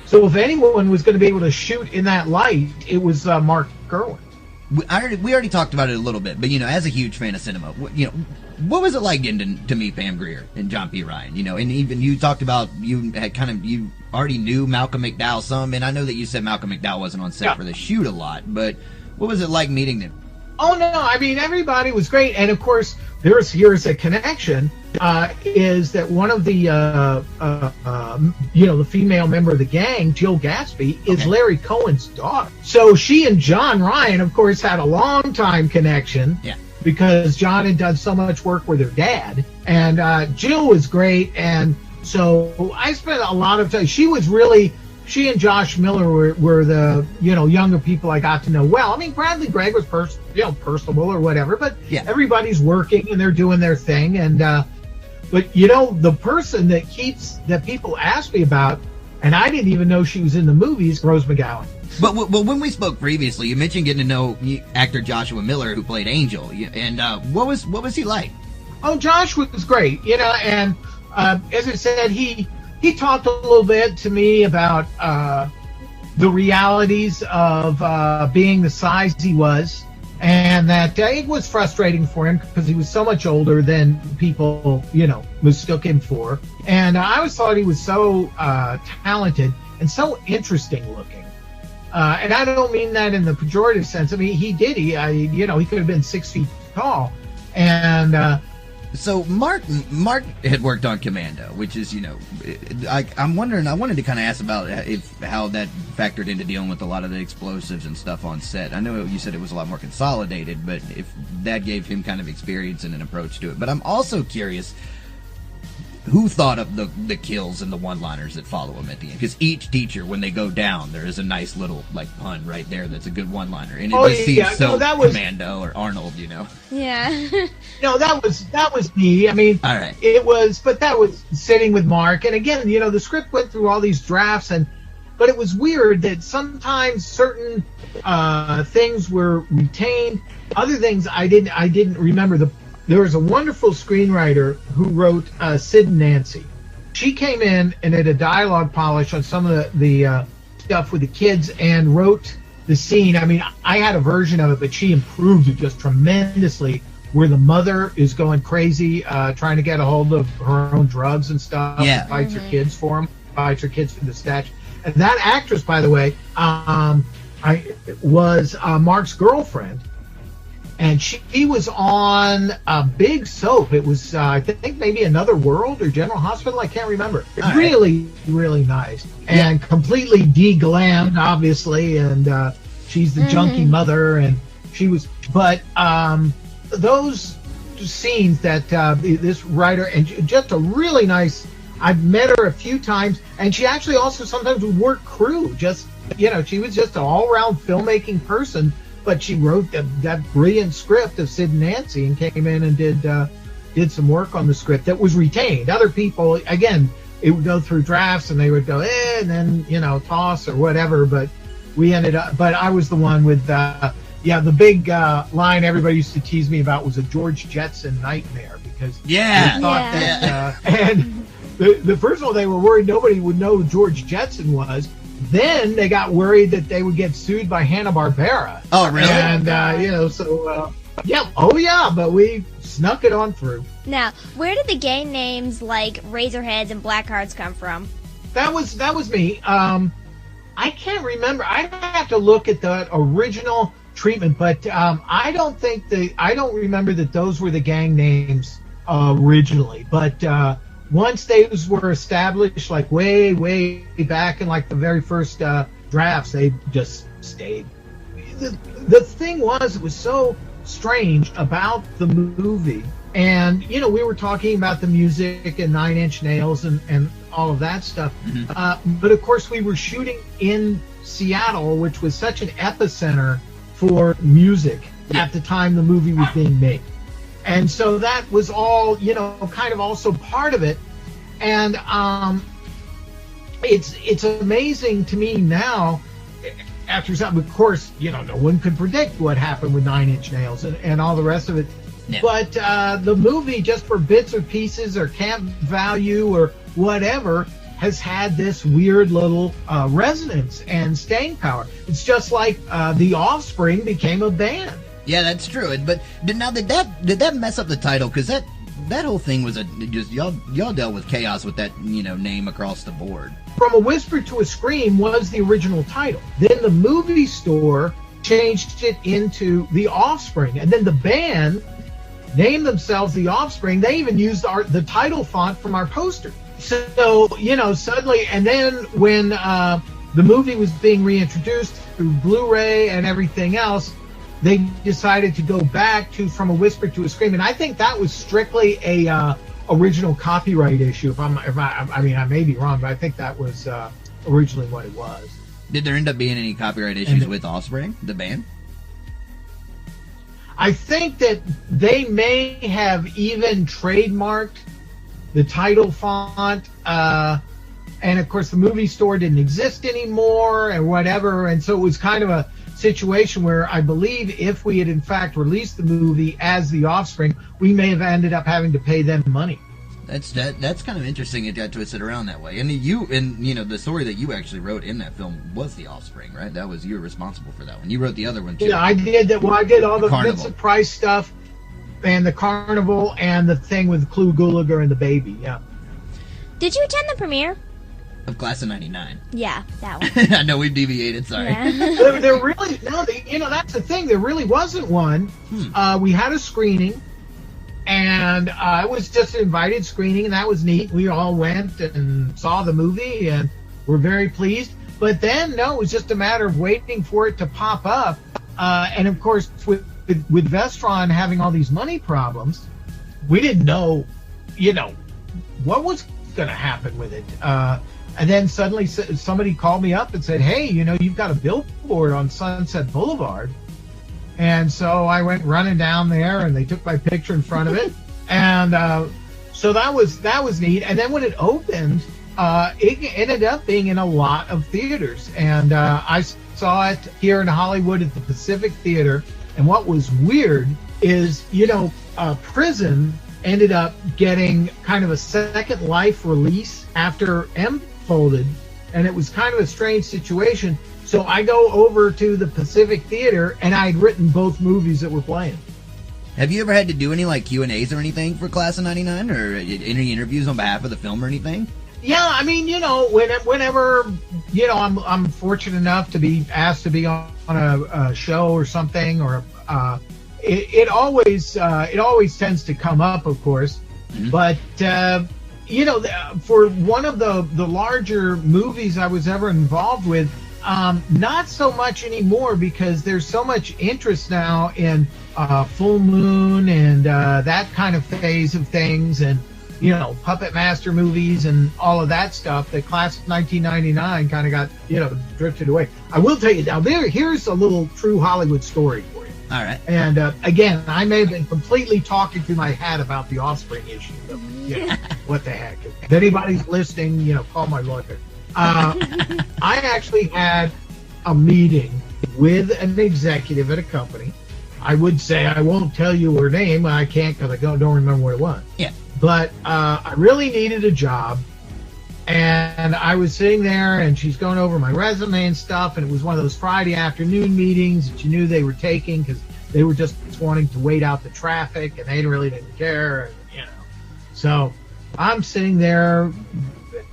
So if anyone was going to be able to shoot in that light, it was Mark Gerwin. We already talked about it a little bit, but as a huge fan of cinema, what was it like getting to meet Pam Grier and John P. Ryan? And even you talked about you already knew Malcolm McDowell some, and I know that you said Malcolm McDowell wasn't on set for the shoot a lot, but what was it like meeting them? Oh no, I mean everybody was great, and of course here's a connection. Is that one of the the female member of the gang, Jill Gatsby, is Larry Cohen's daughter. So she and John Ryan, of course, had a long time connection. Yeah. Because John had done so much work with her dad, and Jill was great, and so I spent a lot of time. She and Josh Miller were the younger people I got to know well. I mean, Bradley Gregg was personable or whatever, but everybody's working and they're doing their thing, and but the person that people ask me about, and I didn't even know she was in the movies, Rose McGowan. But when we spoke previously, you mentioned getting to know actor Joshua Miller, who played Angel, and what was he like? Oh, Josh was great, and as I said, he talked a little bit to me about the realities of being the size he was, and that it was frustrating for him because he was so much older than people, mistook him for. And I always thought he was so talented and so interesting looking. And I don't mean that in the pejorative sense. I mean, he could have been 6 feet tall. And so Mark had worked on Commando, which is, I'm wondering, I wanted to kind of ask about how that factored into dealing with a lot of the explosives and stuff on set. I know you said it was a lot more consolidated, but if that gave him kind of experience and an approach to it. But I'm also curious, who thought of the kills and the one-liners that follow them at the end? Because each teacher, when they go down, there is a nice little pun right there that's a good one-liner, and it seems so Commando or Arnold, Yeah. No, that was me. I mean, all right. It was, but that was sitting with Mark, and again, the script went through all these drafts, but it was weird that sometimes certain things were retained, other things I didn't remember. There was a wonderful screenwriter who wrote Sid and Nancy. She came in and did a dialogue polish on some of the stuff with the kids and wrote the scene. I mean, I had a version of it, but she improved it just tremendously, where the mother is going crazy, trying to get a hold of her own drugs and stuff. Yeah. Fights her kids for him, fights her kids for the stash. And that actress, by the way, was Mark's girlfriend. And she was on a big soap. It was, I think, maybe Another World or General Hospital. I can't remember. Really, really nice. And completely de-glammed, obviously. And she's the junkie mother. And she was... But those scenes that this writer... And just a really nice... I've met her a few times. And she actually also sometimes would work crew. Just, you know, she was just an all-around filmmaking person. But she wrote that brilliant script of Sid and Nancy and came in and did some work on the script that was retained. Other people, again, it would go through drafts and they would go, and then, you know, toss or whatever. But we ended up, but I was the one with, the big line everybody used to tease me about was a George Jetson nightmare because they thought that, and the first of all, they were worried nobody would know who George Jetson was. Then they got worried that they would get sued by Hanna-Barbera. Oh, really? And, but we snuck it on through. Now, where did the gang names like Razorheads and Blackhearts come from? That was me. I can't remember. I'd have to look at the original treatment, but I don't remember that those were the gang names originally. But once those were established, like way back in like the very first drafts, they just stayed. The thing was, it was so strange about the movie, and you know, we were talking about the music and Nine Inch Nails and all of that stuff, but of course we were shooting in Seattle, which was such an epicenter for music at the time the movie was being made. And so that was all, you know, kind of also part of it. And it's amazing to me now, after something, of course, you know, no one could predict what happened with Nine Inch Nails and all the rest of it. Yeah. But the movie, just for bits or pieces or camp value or whatever, has had this weird little resonance and staying power. It's just like The Offspring became a band. Yeah, that's true. But did that mess up the title? Because that whole thing was just y'all dealt with chaos with that, you know, name across the board. From a Whisper to a Scream was the original title. Then the movie store changed it into The Offspring, and then the band named themselves The Offspring. They even used the title font from our poster. So, you know, suddenly, and then when the movie was being reintroduced through Blu-ray and everything else, they decided to go back to From a Whisper to a Scream, and I think that was strictly a original copyright issue. I mean, I may be wrong, but I think that was originally what it was. Did there end up being any copyright issues with Offspring, the band? I think that they may have even trademarked the title font, and of course the movie store didn't exist anymore and whatever, and so it was kind of a situation where I believe if we had in fact released the movie as The Offspring, we may have ended up having to pay them money. That's kind of interesting. It got twisted around that way. And you know, the story that you actually wrote in that film was The Offspring, right? That was, you were responsible for that one. You wrote the other one too. Yeah, I did that. Well, I did all the Vincent Price stuff and the Carnival and the thing with Clu Gulager and the baby. Yeah. Did you attend the premiere? Of Class of '99. Yeah, that one. I know we've deviated. Sorry. Yeah. there really you know, that's the thing. There really wasn't one. We had a screening, and it was just an invited screening, and that was neat. We all went and saw the movie, and were very pleased. But then, no, it was just a matter of waiting for it to pop up. And of course, with Vestron having all these money problems, we didn't know, you know, what was going to happen with it. And then suddenly somebody called me up and said, hey, you know, you've got a billboard on Sunset Boulevard. And so I went running down there, and they took my picture in front of it. And so that was neat. And then when it opened, it ended up being in a lot of theaters. And I saw it here in Hollywood at the Pacific Theater. And what was weird is, you know, Prison ended up getting kind of a second life release after M folded, and it was kind of a strange situation. So I go over to the Pacific Theater, and I'd written both movies that were playing. Have you ever had to do any like Q&As or anything for Class of '99, or any interviews on behalf of the film or anything? Yeah, I mean, you know, whenever, you know, I'm fortunate enough to be asked to be on a show or something, or it always tends to come up, of course. Mm-hmm. But for one of the larger movies I was ever involved with, not so much anymore, because there's so much interest now in Full Moon and that kind of phase of things, and Puppet Master movies and all of that stuff. The class of 1999 kind of got drifted away. I will tell you now, here's a little true Hollywood story for you. All right. And again, I may have been completely talking to my hat about the Offspring issue. But, what the heck? If anybody's listening, call my lawyer. I actually had a meeting with an executive at a company. I would say I won't tell you her name. I can't because I don't remember what it was. Yeah. But I really needed a job. And I was sitting there, and she's going over my resume and stuff, and it was one of those Friday afternoon meetings that you knew they were taking because they were just wanting to wait out the traffic, and they really didn't care, and So I'm sitting there,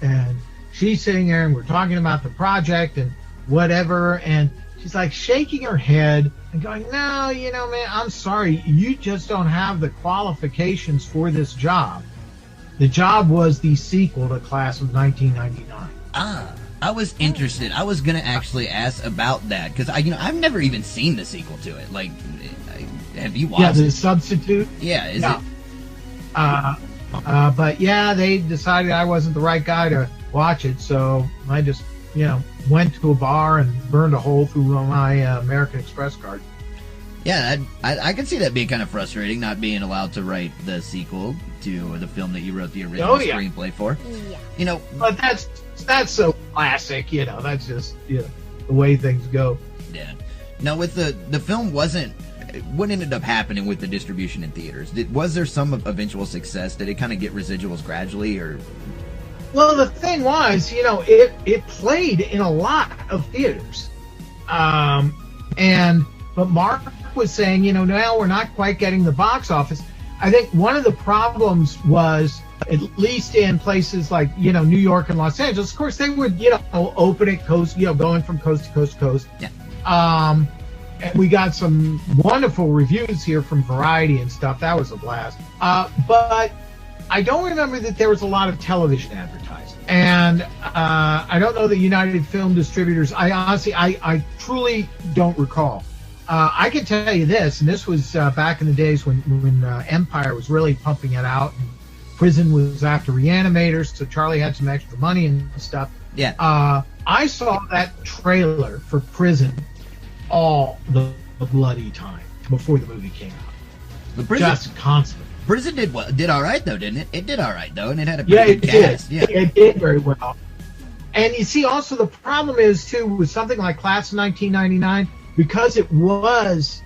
and she's sitting there, and we're talking about the project and whatever, and she's like shaking her head and going, "No, man, I'm sorry, you just don't have the qualifications for this job." The job was the sequel to Class of 1999. I was interested. I was gonna actually ask about that because I've never even seen the sequel to it. Like, have you watched? Yeah, The Substitute. Yeah, is it? But yeah, they decided I wasn't the right guy to watch it, so I just went to a bar and burned a hole through my American Express card. Yeah, I can see that being kind of frustrating, not being allowed to write the sequel to the film that you wrote the original screenplay for. Yeah. But that's so classic, that's just the way things go. Yeah. Now, with the film wasn't what ended up happening with the distribution in theaters? Was there some eventual success? Did it kind of get residuals gradually, or? Well, the thing was, it played in a lot of theaters, but Mark was saying, now we're not quite getting the box office. I think one of the problems was, at least in places like, New York and Los Angeles, of course, they would, open it coast, going from coast to coast to coast. Yeah. And we got some wonderful reviews here from Variety and stuff. That was a blast. But I don't remember that there was a lot of television advertising. And I don't know the United Film Distributors. I honestly, I truly don't recall. I can tell you this, and this was back in the days when Empire was really pumping it out, and Prison was after Reanimators, so Charlie had some extra money and stuff. Yeah. I saw that trailer for Prison all the bloody time before the movie came out. Just constantly. Prison did all right though, didn't it? It did all right though, and it had a pretty good cast. Yeah, it did very well. And you see, also the problem is too with something like Class of 1999, because it was,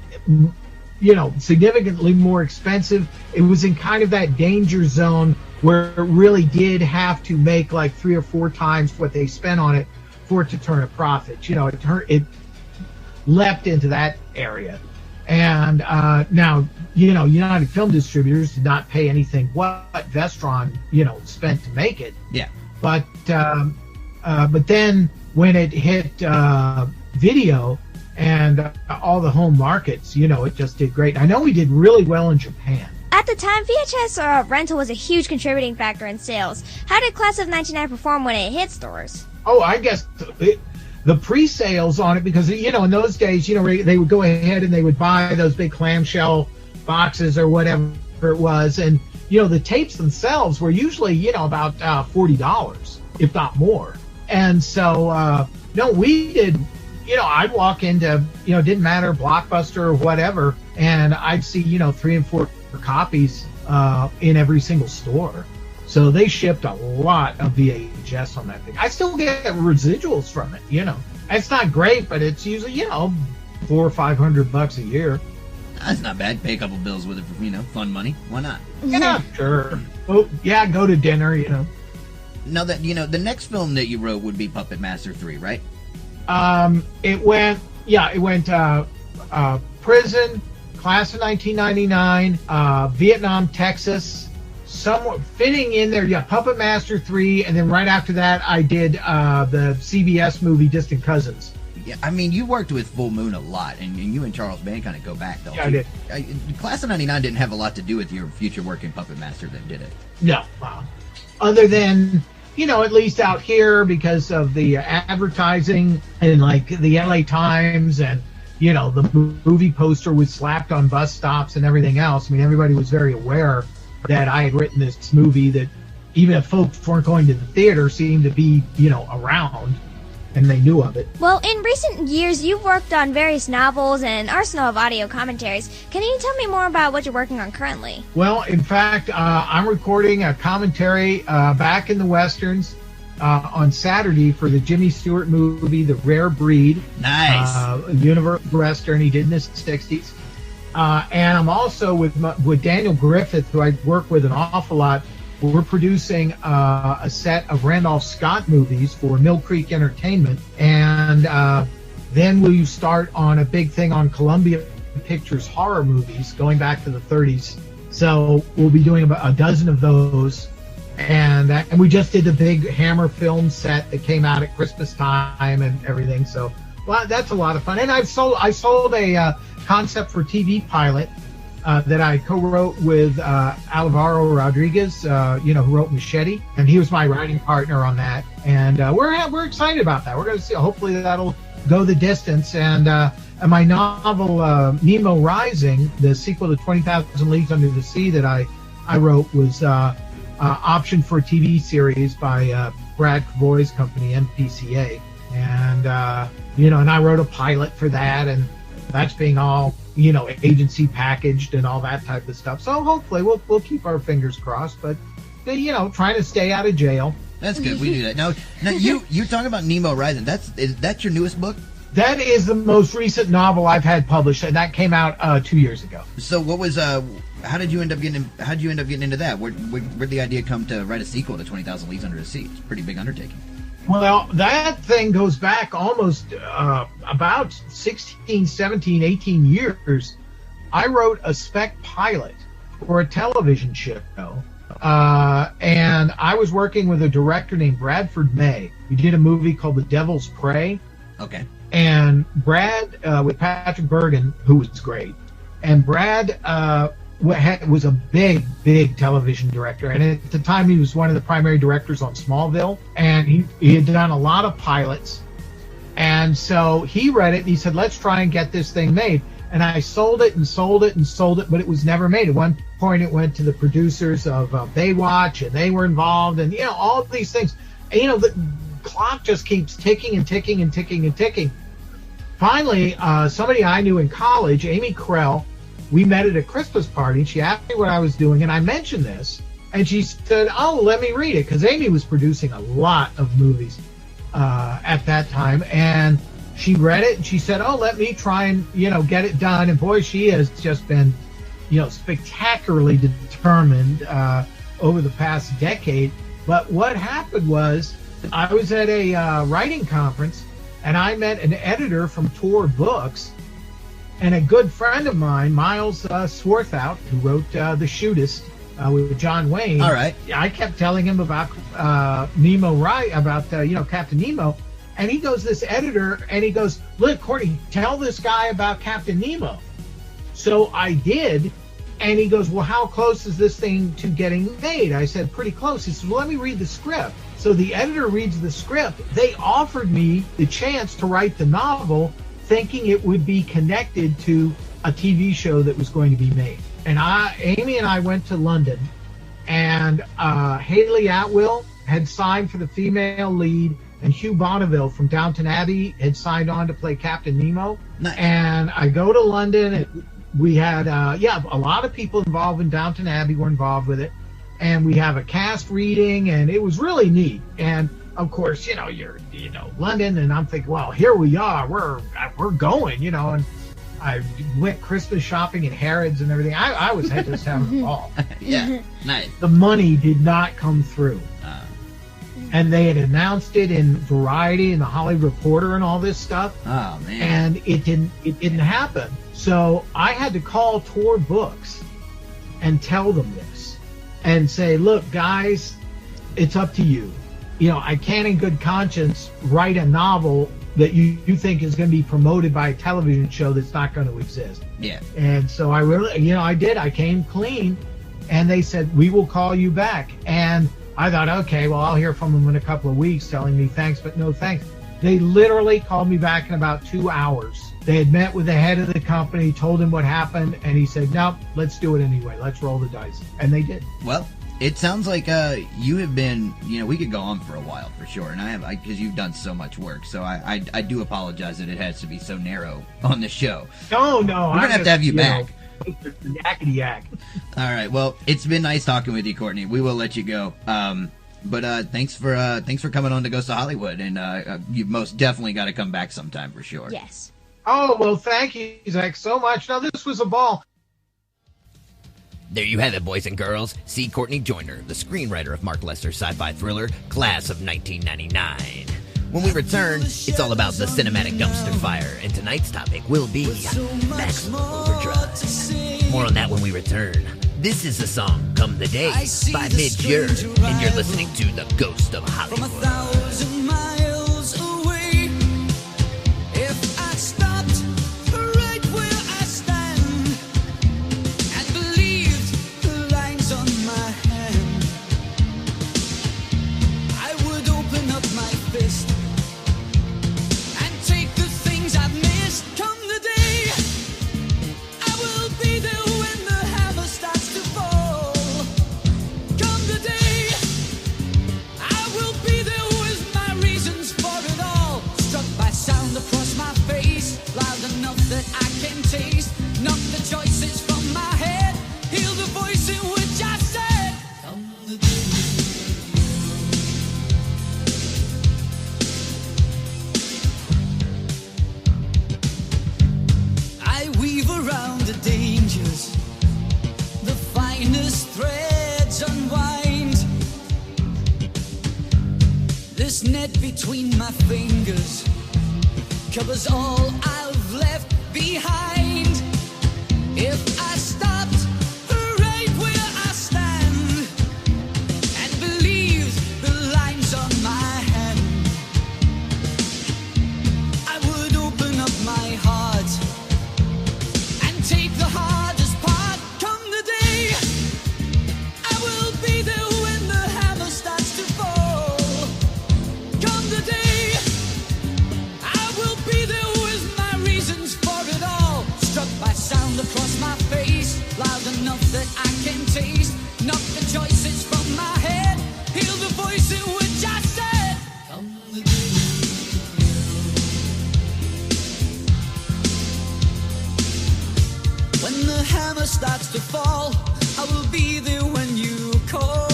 significantly more expensive. It was in kind of that danger zone where it really did have to make like 3 or 4 times what they spent on it for it to turn a profit. It leapt into that area. And now, United Film Distributors did not pay anything what Vestron, spent to make it. Yeah. But then when it hit video and all the home markets, it just did great. I know we did really well in Japan. At the time, VHS rental was a huge contributing factor in sales. How did Class of 99 perform when it hit stores? Oh, I guess the pre-sales on it, because, in those days, they would go ahead and they would buy those big clamshell boxes or whatever it was. And, the tapes themselves were usually, about $40, if not more. And so, we did, I'd walk into, didn't matter, Blockbuster or whatever, and I'd see, 3 and 4 copies in every single store. So they shipped a lot of VHS on that thing. I still get residuals from it, It's not great, but it's usually, $400 or $500 a year. That's not bad. Pay a couple bills with it for, fun money. Why not? Yeah, sure. Oh, yeah, go to dinner, Now that, the next film that you wrote would be Puppet Master 3, right? It went Prison, Class of 1999, Vietnam, Texas, somewhat fitting in there. Yeah, Puppet Master 3, and then right after that, I did the CBS movie Distant Cousins. Yeah, I mean, you worked with Full Moon a lot, and you and Charles Band kind of go back, though. Yeah, I did. Class of '99 didn't have a lot to do with your future work in Puppet Master, then, did it? No. Other than, at least out here because of the advertising and like the LA Times and, the movie poster was slapped on bus stops and everything else. I mean, everybody was very aware that I had written this movie that even if folks weren't going to the theater seemed to be, around. And they knew of it. Well, in recent years, you've worked on various novels and an arsenal of audio commentaries. Can you tell me more about what you're working on currently? Well, in fact, I'm recording a commentary back in the Westerns on Saturday for the Jimmy Stewart movie, The Rare Breed. Nice. Universal Western he did in the 60s. And I'm also with Daniel Griffith, who I work with an awful lot. We're producing a set of Randolph Scott movies for Mill Creek Entertainment, and then we start on a big thing on Columbia Pictures horror movies going back to the 30s. So we'll be doing about a dozen of those, and we just did the big Hammer film set that came out at Christmas time and everything. So that's a lot of fun. And I sold a concept for TV pilot. That I co-wrote with Alvaro Rodriguez, who wrote Machete, and he was my writing partner on that. And we're excited about that. We're going to see. Hopefully that'll go the distance. And my novel Nemo Rising, the sequel to 20,000 Leagues Under the Sea that I wrote, was optioned for a TV series by Brad Kavoy's company, MPCA. And and I wrote a pilot for that, and that's being all agency packaged and all that type of stuff. So hopefully we'll keep our fingers crossed, but trying to stay out of jail. That's good. We do that. Now you talking about Nemo Rising. Is that your newest book? That is the most recent novel I've had published, and that came out 2 years ago. So what was how did you end up getting into that? Where'd the idea come to write a sequel to 20,000 Leagues Under the Sea? It's a pretty big undertaking. Well, that thing goes back almost about 16, 17, 18 years. I wrote a spec pilot for a television show, and I was working with a director named Bradford May. We did a movie called The Devil's Prey. Okay. And Brad, with Patrick Bergen, who was great, and Brad was a big television director, and at the time he was one of the primary directors on Smallville, and he had done a lot of pilots, and so he read it and he said, let's try and get this thing made. And I sold it, but it was never made. At one point it went to the producers of Baywatch, and they were involved, and all of these things. And, the clock just keeps ticking and ticking and ticking and ticking. Finally, somebody I knew in college, Amy Krell, we met at a Christmas party. She asked me what I was doing, and I mentioned this, and she said, oh, let me read it, because Amy was producing a lot of movies at that time, and she read it, and she said, oh, let me try and, get it done. And boy, she has just been, spectacularly determined over the past decade. But what happened was, I was at a writing conference, and I met an editor from Tor Books, and a good friend of mine, Miles Swarthout, who wrote The Shootist with John Wayne. All right. I kept telling him about Nemo, about Captain Nemo, and he goes, this editor, and he goes, look, Courtney, tell this guy about Captain Nemo. So I did, and he goes, well, how close is this thing to getting made? I said, pretty close. He said, well, let me read the script. So the editor reads the script. They offered me the chance to write the novel, thinking it would be connected to a TV show that was going to be made. And Amy and I went to London, and Haley Atwell had signed for the female lead, and Hugh Bonneville from Downton Abbey had signed on to play Captain Nemo. Nice. And I go to London, and we had, a lot of people involved in Downton Abbey were involved with it. And we have a cast reading, and it was really neat. And of course, you're London, and I'm thinking, well, here we are, we're going, and I went Christmas shopping at Harrods and everything. I was just having a ball. Yeah, nice. The money did not come through, and they had announced it in Variety and the Hollywood Reporter and all this stuff. Oh man! And it didn't happen. So I had to call Tor Books and tell them this, and say, look, guys, it's up to you. I can't in good conscience write a novel that you think is going to be promoted by a television show that's not going to exist. Yeah. And so I really, I did. I came clean, and they said, we will call you back. And I thought, okay, well, I'll hear from them in a couple of weeks telling me thanks, but no thanks. They literally called me back in about 2 hours. They had met with the head of the company, told him what happened, and he said, no, let's do it anyway. Let's roll the dice. And they did. Well, it sounds like you have been, we could go on for a while for sure, and because you've done so much work. So I do apologize that it has to be so narrow on the show. No, we're gonna have you back. Yakety yak. All right. Well, it's been nice talking with you, Courtney. We will let you go. But thanks for coming on to Ghost of Hollywood, and you've most definitely got to come back sometime for sure. Yes. Oh, well, thank you, Zach, so much. Now, this was a ball. There you have it, boys and girls. See Courtney Joyner, the screenwriter of Mark Lester's sci-fi thriller, Class of 1999. When we return, it's all about the cinematic dumpster fire, and tonight's topic will be Maximum Overdrive. More on that when we return. This is the song Come the Day by Midge Ure, and you're listening to The Ghost of Hollywood. From 1,000 miles away, if I stopped right where I stand and believed the lines on my hand, I would open up my fist and take the things I've missed. Come the day, I will be there when the hammer starts to fall. Come the day, I will be there with my reasons for it all. Struck by sound across my face, loud enough that I can taste. Knock the choices from my head, heal the voice in which I said, come the day. I weave around the dangers, the finest threads unwind. This net between my fingers covers all I've left behind. If I stopped right where I stand and believed the lines on my hand, I would open up my heart and take the hardest part. Come the day, I will be there when the hammer starts to fall. Come the day, I will be there with my reasons for it all. Struck by sound across my face, loud enough that I can taste. Knock the choices from my head, heal the voice in which I said, come the day. When the hammer starts to fall, I will be there when you call.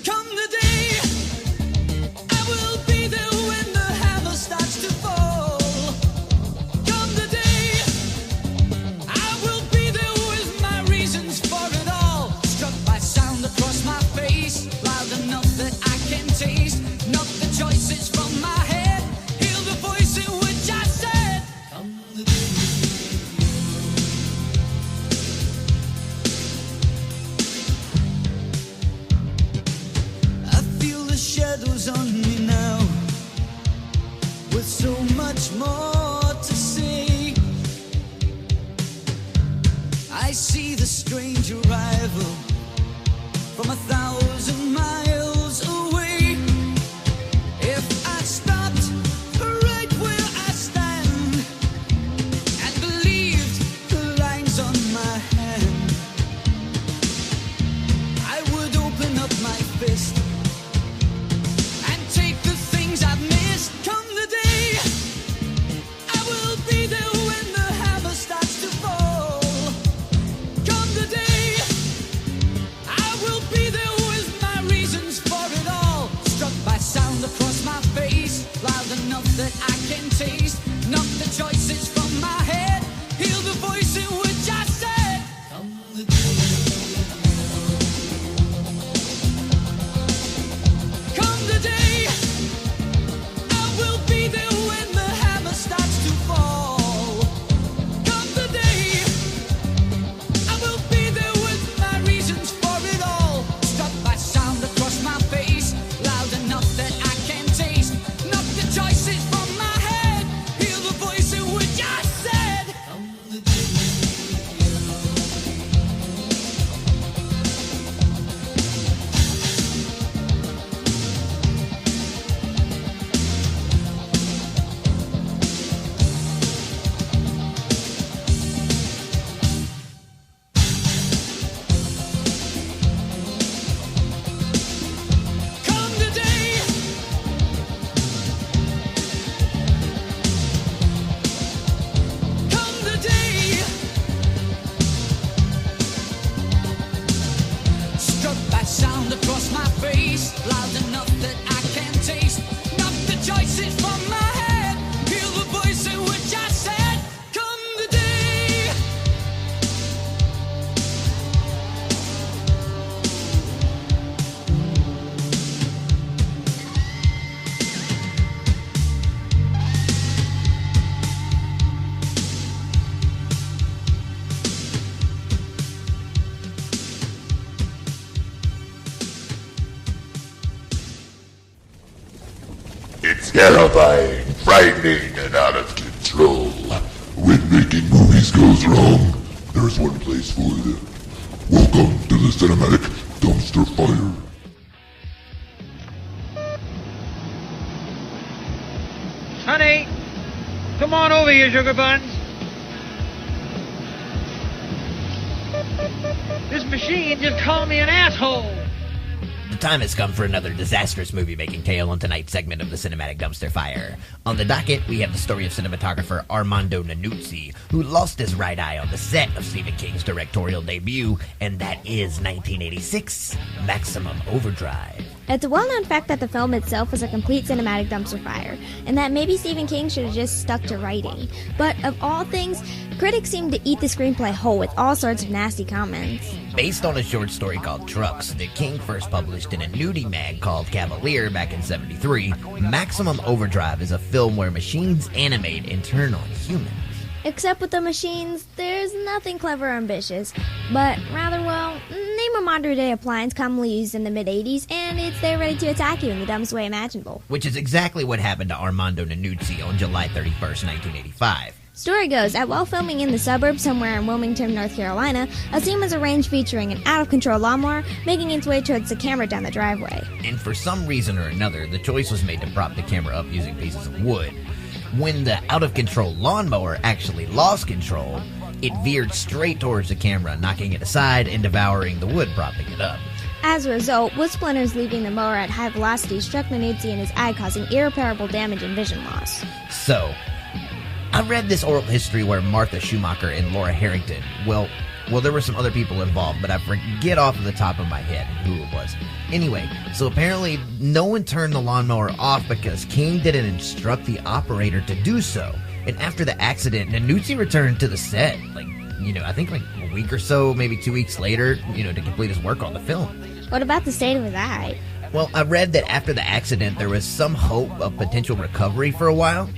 Come the day, I will be there when the hammer starts to fall. Come the day, I will be there with my reasons for it all. Struck by sound across my face, loud enough that I can taste. Knock the choices from my head, heal the voice in which I said, come the day. I feel the shadows on me now, with so much more to say. I see the strange arrival from 1,000 miles away. If I stopped right where I stand and believed the lines on my hand, I would open up my fist and take the things I've missed. Come the day, I will be there when the hammer starts to fall. Come the day, I will be there with terrifying, frightening, and out of control. When making movies goes wrong, there's one place for them. Welcome to the Cinematic Dumpster Fire. Honey, come on over here, sugar buns. This machine just called me an asshole. The time has come for another disastrous movie-making tale on tonight's segment of the Cinematic Dumpster Fire. On the docket, we have the story of cinematographer Armando Iannucci, who lost his right eye on the set of Stephen King's directorial debut, and that is 1986's Maximum Overdrive. It's a well-known fact that the film itself was a complete cinematic dumpster fire, and that maybe Stephen King should have just stuck to writing. But of all things, critics seem to eat the screenplay whole with all sorts of nasty comments. Based on a short story called Trucks that King first published in a nudie mag called Cavalier back in '73, Maximum Overdrive is a film where machines animate and turn on humans. Except with the machines, there's nothing clever or ambitious, but rather, well, name a modern-day appliance commonly used in the mid-'80s, and it's there ready to attack you in the dumbest way imaginable. Which is exactly what happened to Armando Iannucci on July 31st, 1985. Story goes that while filming in the suburbs somewhere in Wilmington, North Carolina, a scene was arranged featuring an out-of-control lawnmower making its way towards the camera down the driveway. And for some reason or another, the choice was made to prop the camera up using pieces of wood. When the out-of-control lawnmower actually lost control, it veered straight towards the camera, knocking it aside and devouring the wood propping it up. As a result, wood splinters leaving the mower at high velocity struck Iannucci in his eye, causing irreparable damage and vision loss. So, I read this oral history where Martha Schumacher and Laura Harrington, well, there were some other people involved, but I forget off the top of my head who it was. Anyway, so apparently no one turned the lawnmower off because King didn't instruct the operator to do so. And after the accident, Iannucci returned to the set, I think a week or so, maybe 2 weeks later, to complete his work on the film. What about the state of his eye? Well, I read that after the accident, there was some hope of potential recovery for a while.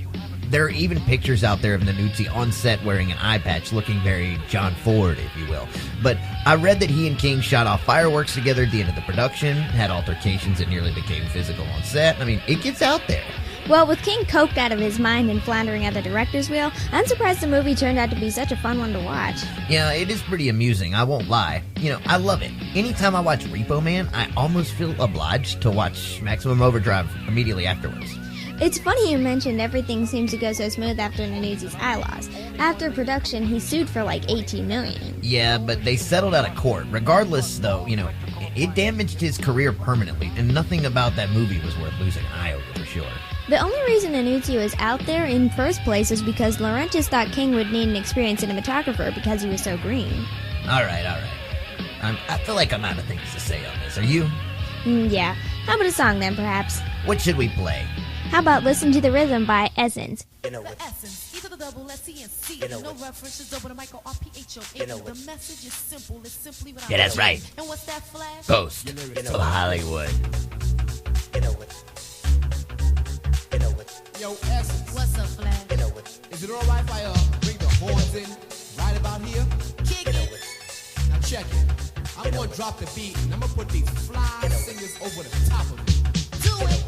There are even pictures out there of Iannucci on set wearing an eye patch, looking very John Ford, if you will. But I read that he and King shot off fireworks together at the end of the production, had altercations that nearly became physical on set. I mean, it gets out there. Well, with King coked out of his mind and floundering at the director's wheel, I'm surprised the movie turned out to be such a fun one to watch. Yeah, it is pretty amusing, I won't lie. I love it. Anytime I watch Repo Man, I almost feel obliged to watch Maximum Overdrive immediately afterwards. It's funny you mentioned everything seems to go so smooth after Iannucci's eye loss. After production, he sued for like $18 million. Yeah, but they settled out of court. Regardless, though, it damaged his career permanently, and nothing about that movie was worth losing an eye over for sure. The only reason Iannucci was out there in first place was because Laurentiis thought King would need an experienced cinematographer because he was so green. All right. I feel like I'm out of things to say on this. Are you? Yeah. How about a song then, perhaps? What should we play? How about Listen to the Rhythm by Essence? The essence, E to the double S-E-N-C. No reference is over the micro R-P-H-O-N. The message is simple, it's simply what I Yeah, that's right. And what's that flash? Ghost of Hollywood. Yo, Essence. What's up, Flash? Is it alright if I bring the horns in right about here? Kick it. Now check it. I'm gonna drop the beat and I'm gonna put these fly singers over the top of it. Do it.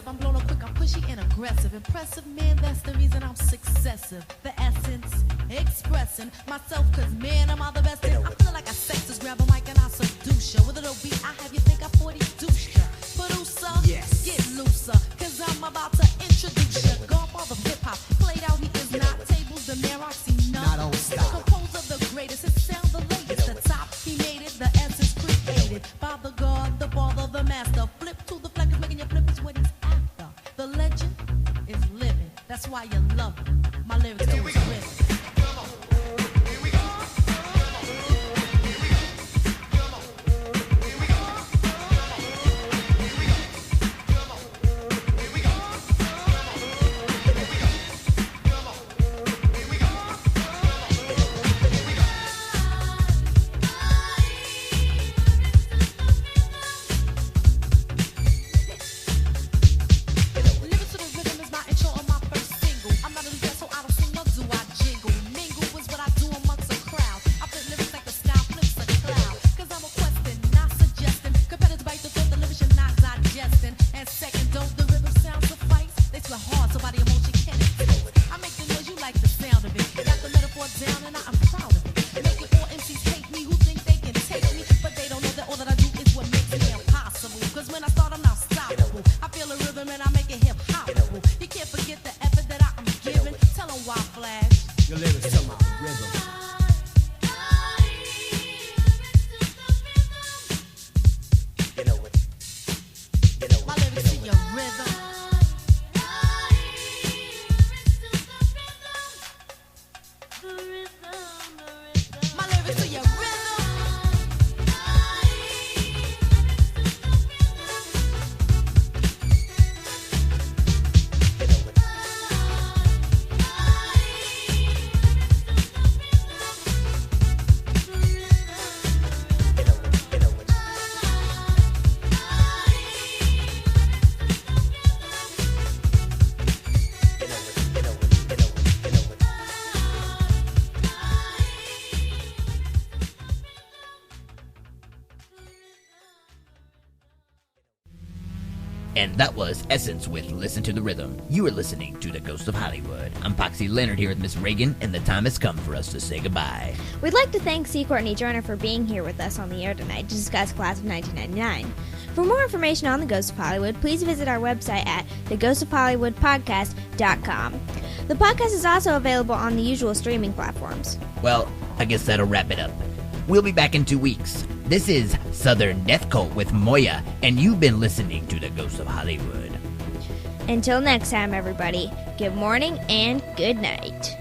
I'm blown up quick, I'm quick. pushy and aggressive. Impressive man, that's the reason I'm successive. The essence, expressing myself, cause man, am I the best. I feel like I sexist, grab a mic and I seduce ya. With a little beat, I have you think I 40 douche ya. Producer, yes. Get looser, cause I'm about to introduce ya. Godfather of hip hop, played out, he is not. Tables, the mayor, I see none. Not on stop. Composer, the greatest, his sound, the latest. The top, he made it, the essence created. By the God, the father, the master. Flip to the flex, making your flip is what he's after. The legend is living, that's why you love it. My lyrics do is written. And that was Essence with Listen to the Rhythm. You are listening to The Ghost of Hollywood. I'm Poxy Leonard here with Miss Ragan, and the time has come for us to say goodbye. We'd like to thank C. Courtney Joyner for being here with us on the air tonight to discuss Class of 1999. For more information on The Ghost of Hollywood, please visit our website at theghostofhollywoodpodcast.com. The podcast is also available on the usual streaming platforms. Well, I guess that'll wrap it up. We'll be back in 2 weeks. This is Southern Death Cult with Moya, and you've been listening to The Ghost of Hollywood. Until next time, everybody, good morning and good night.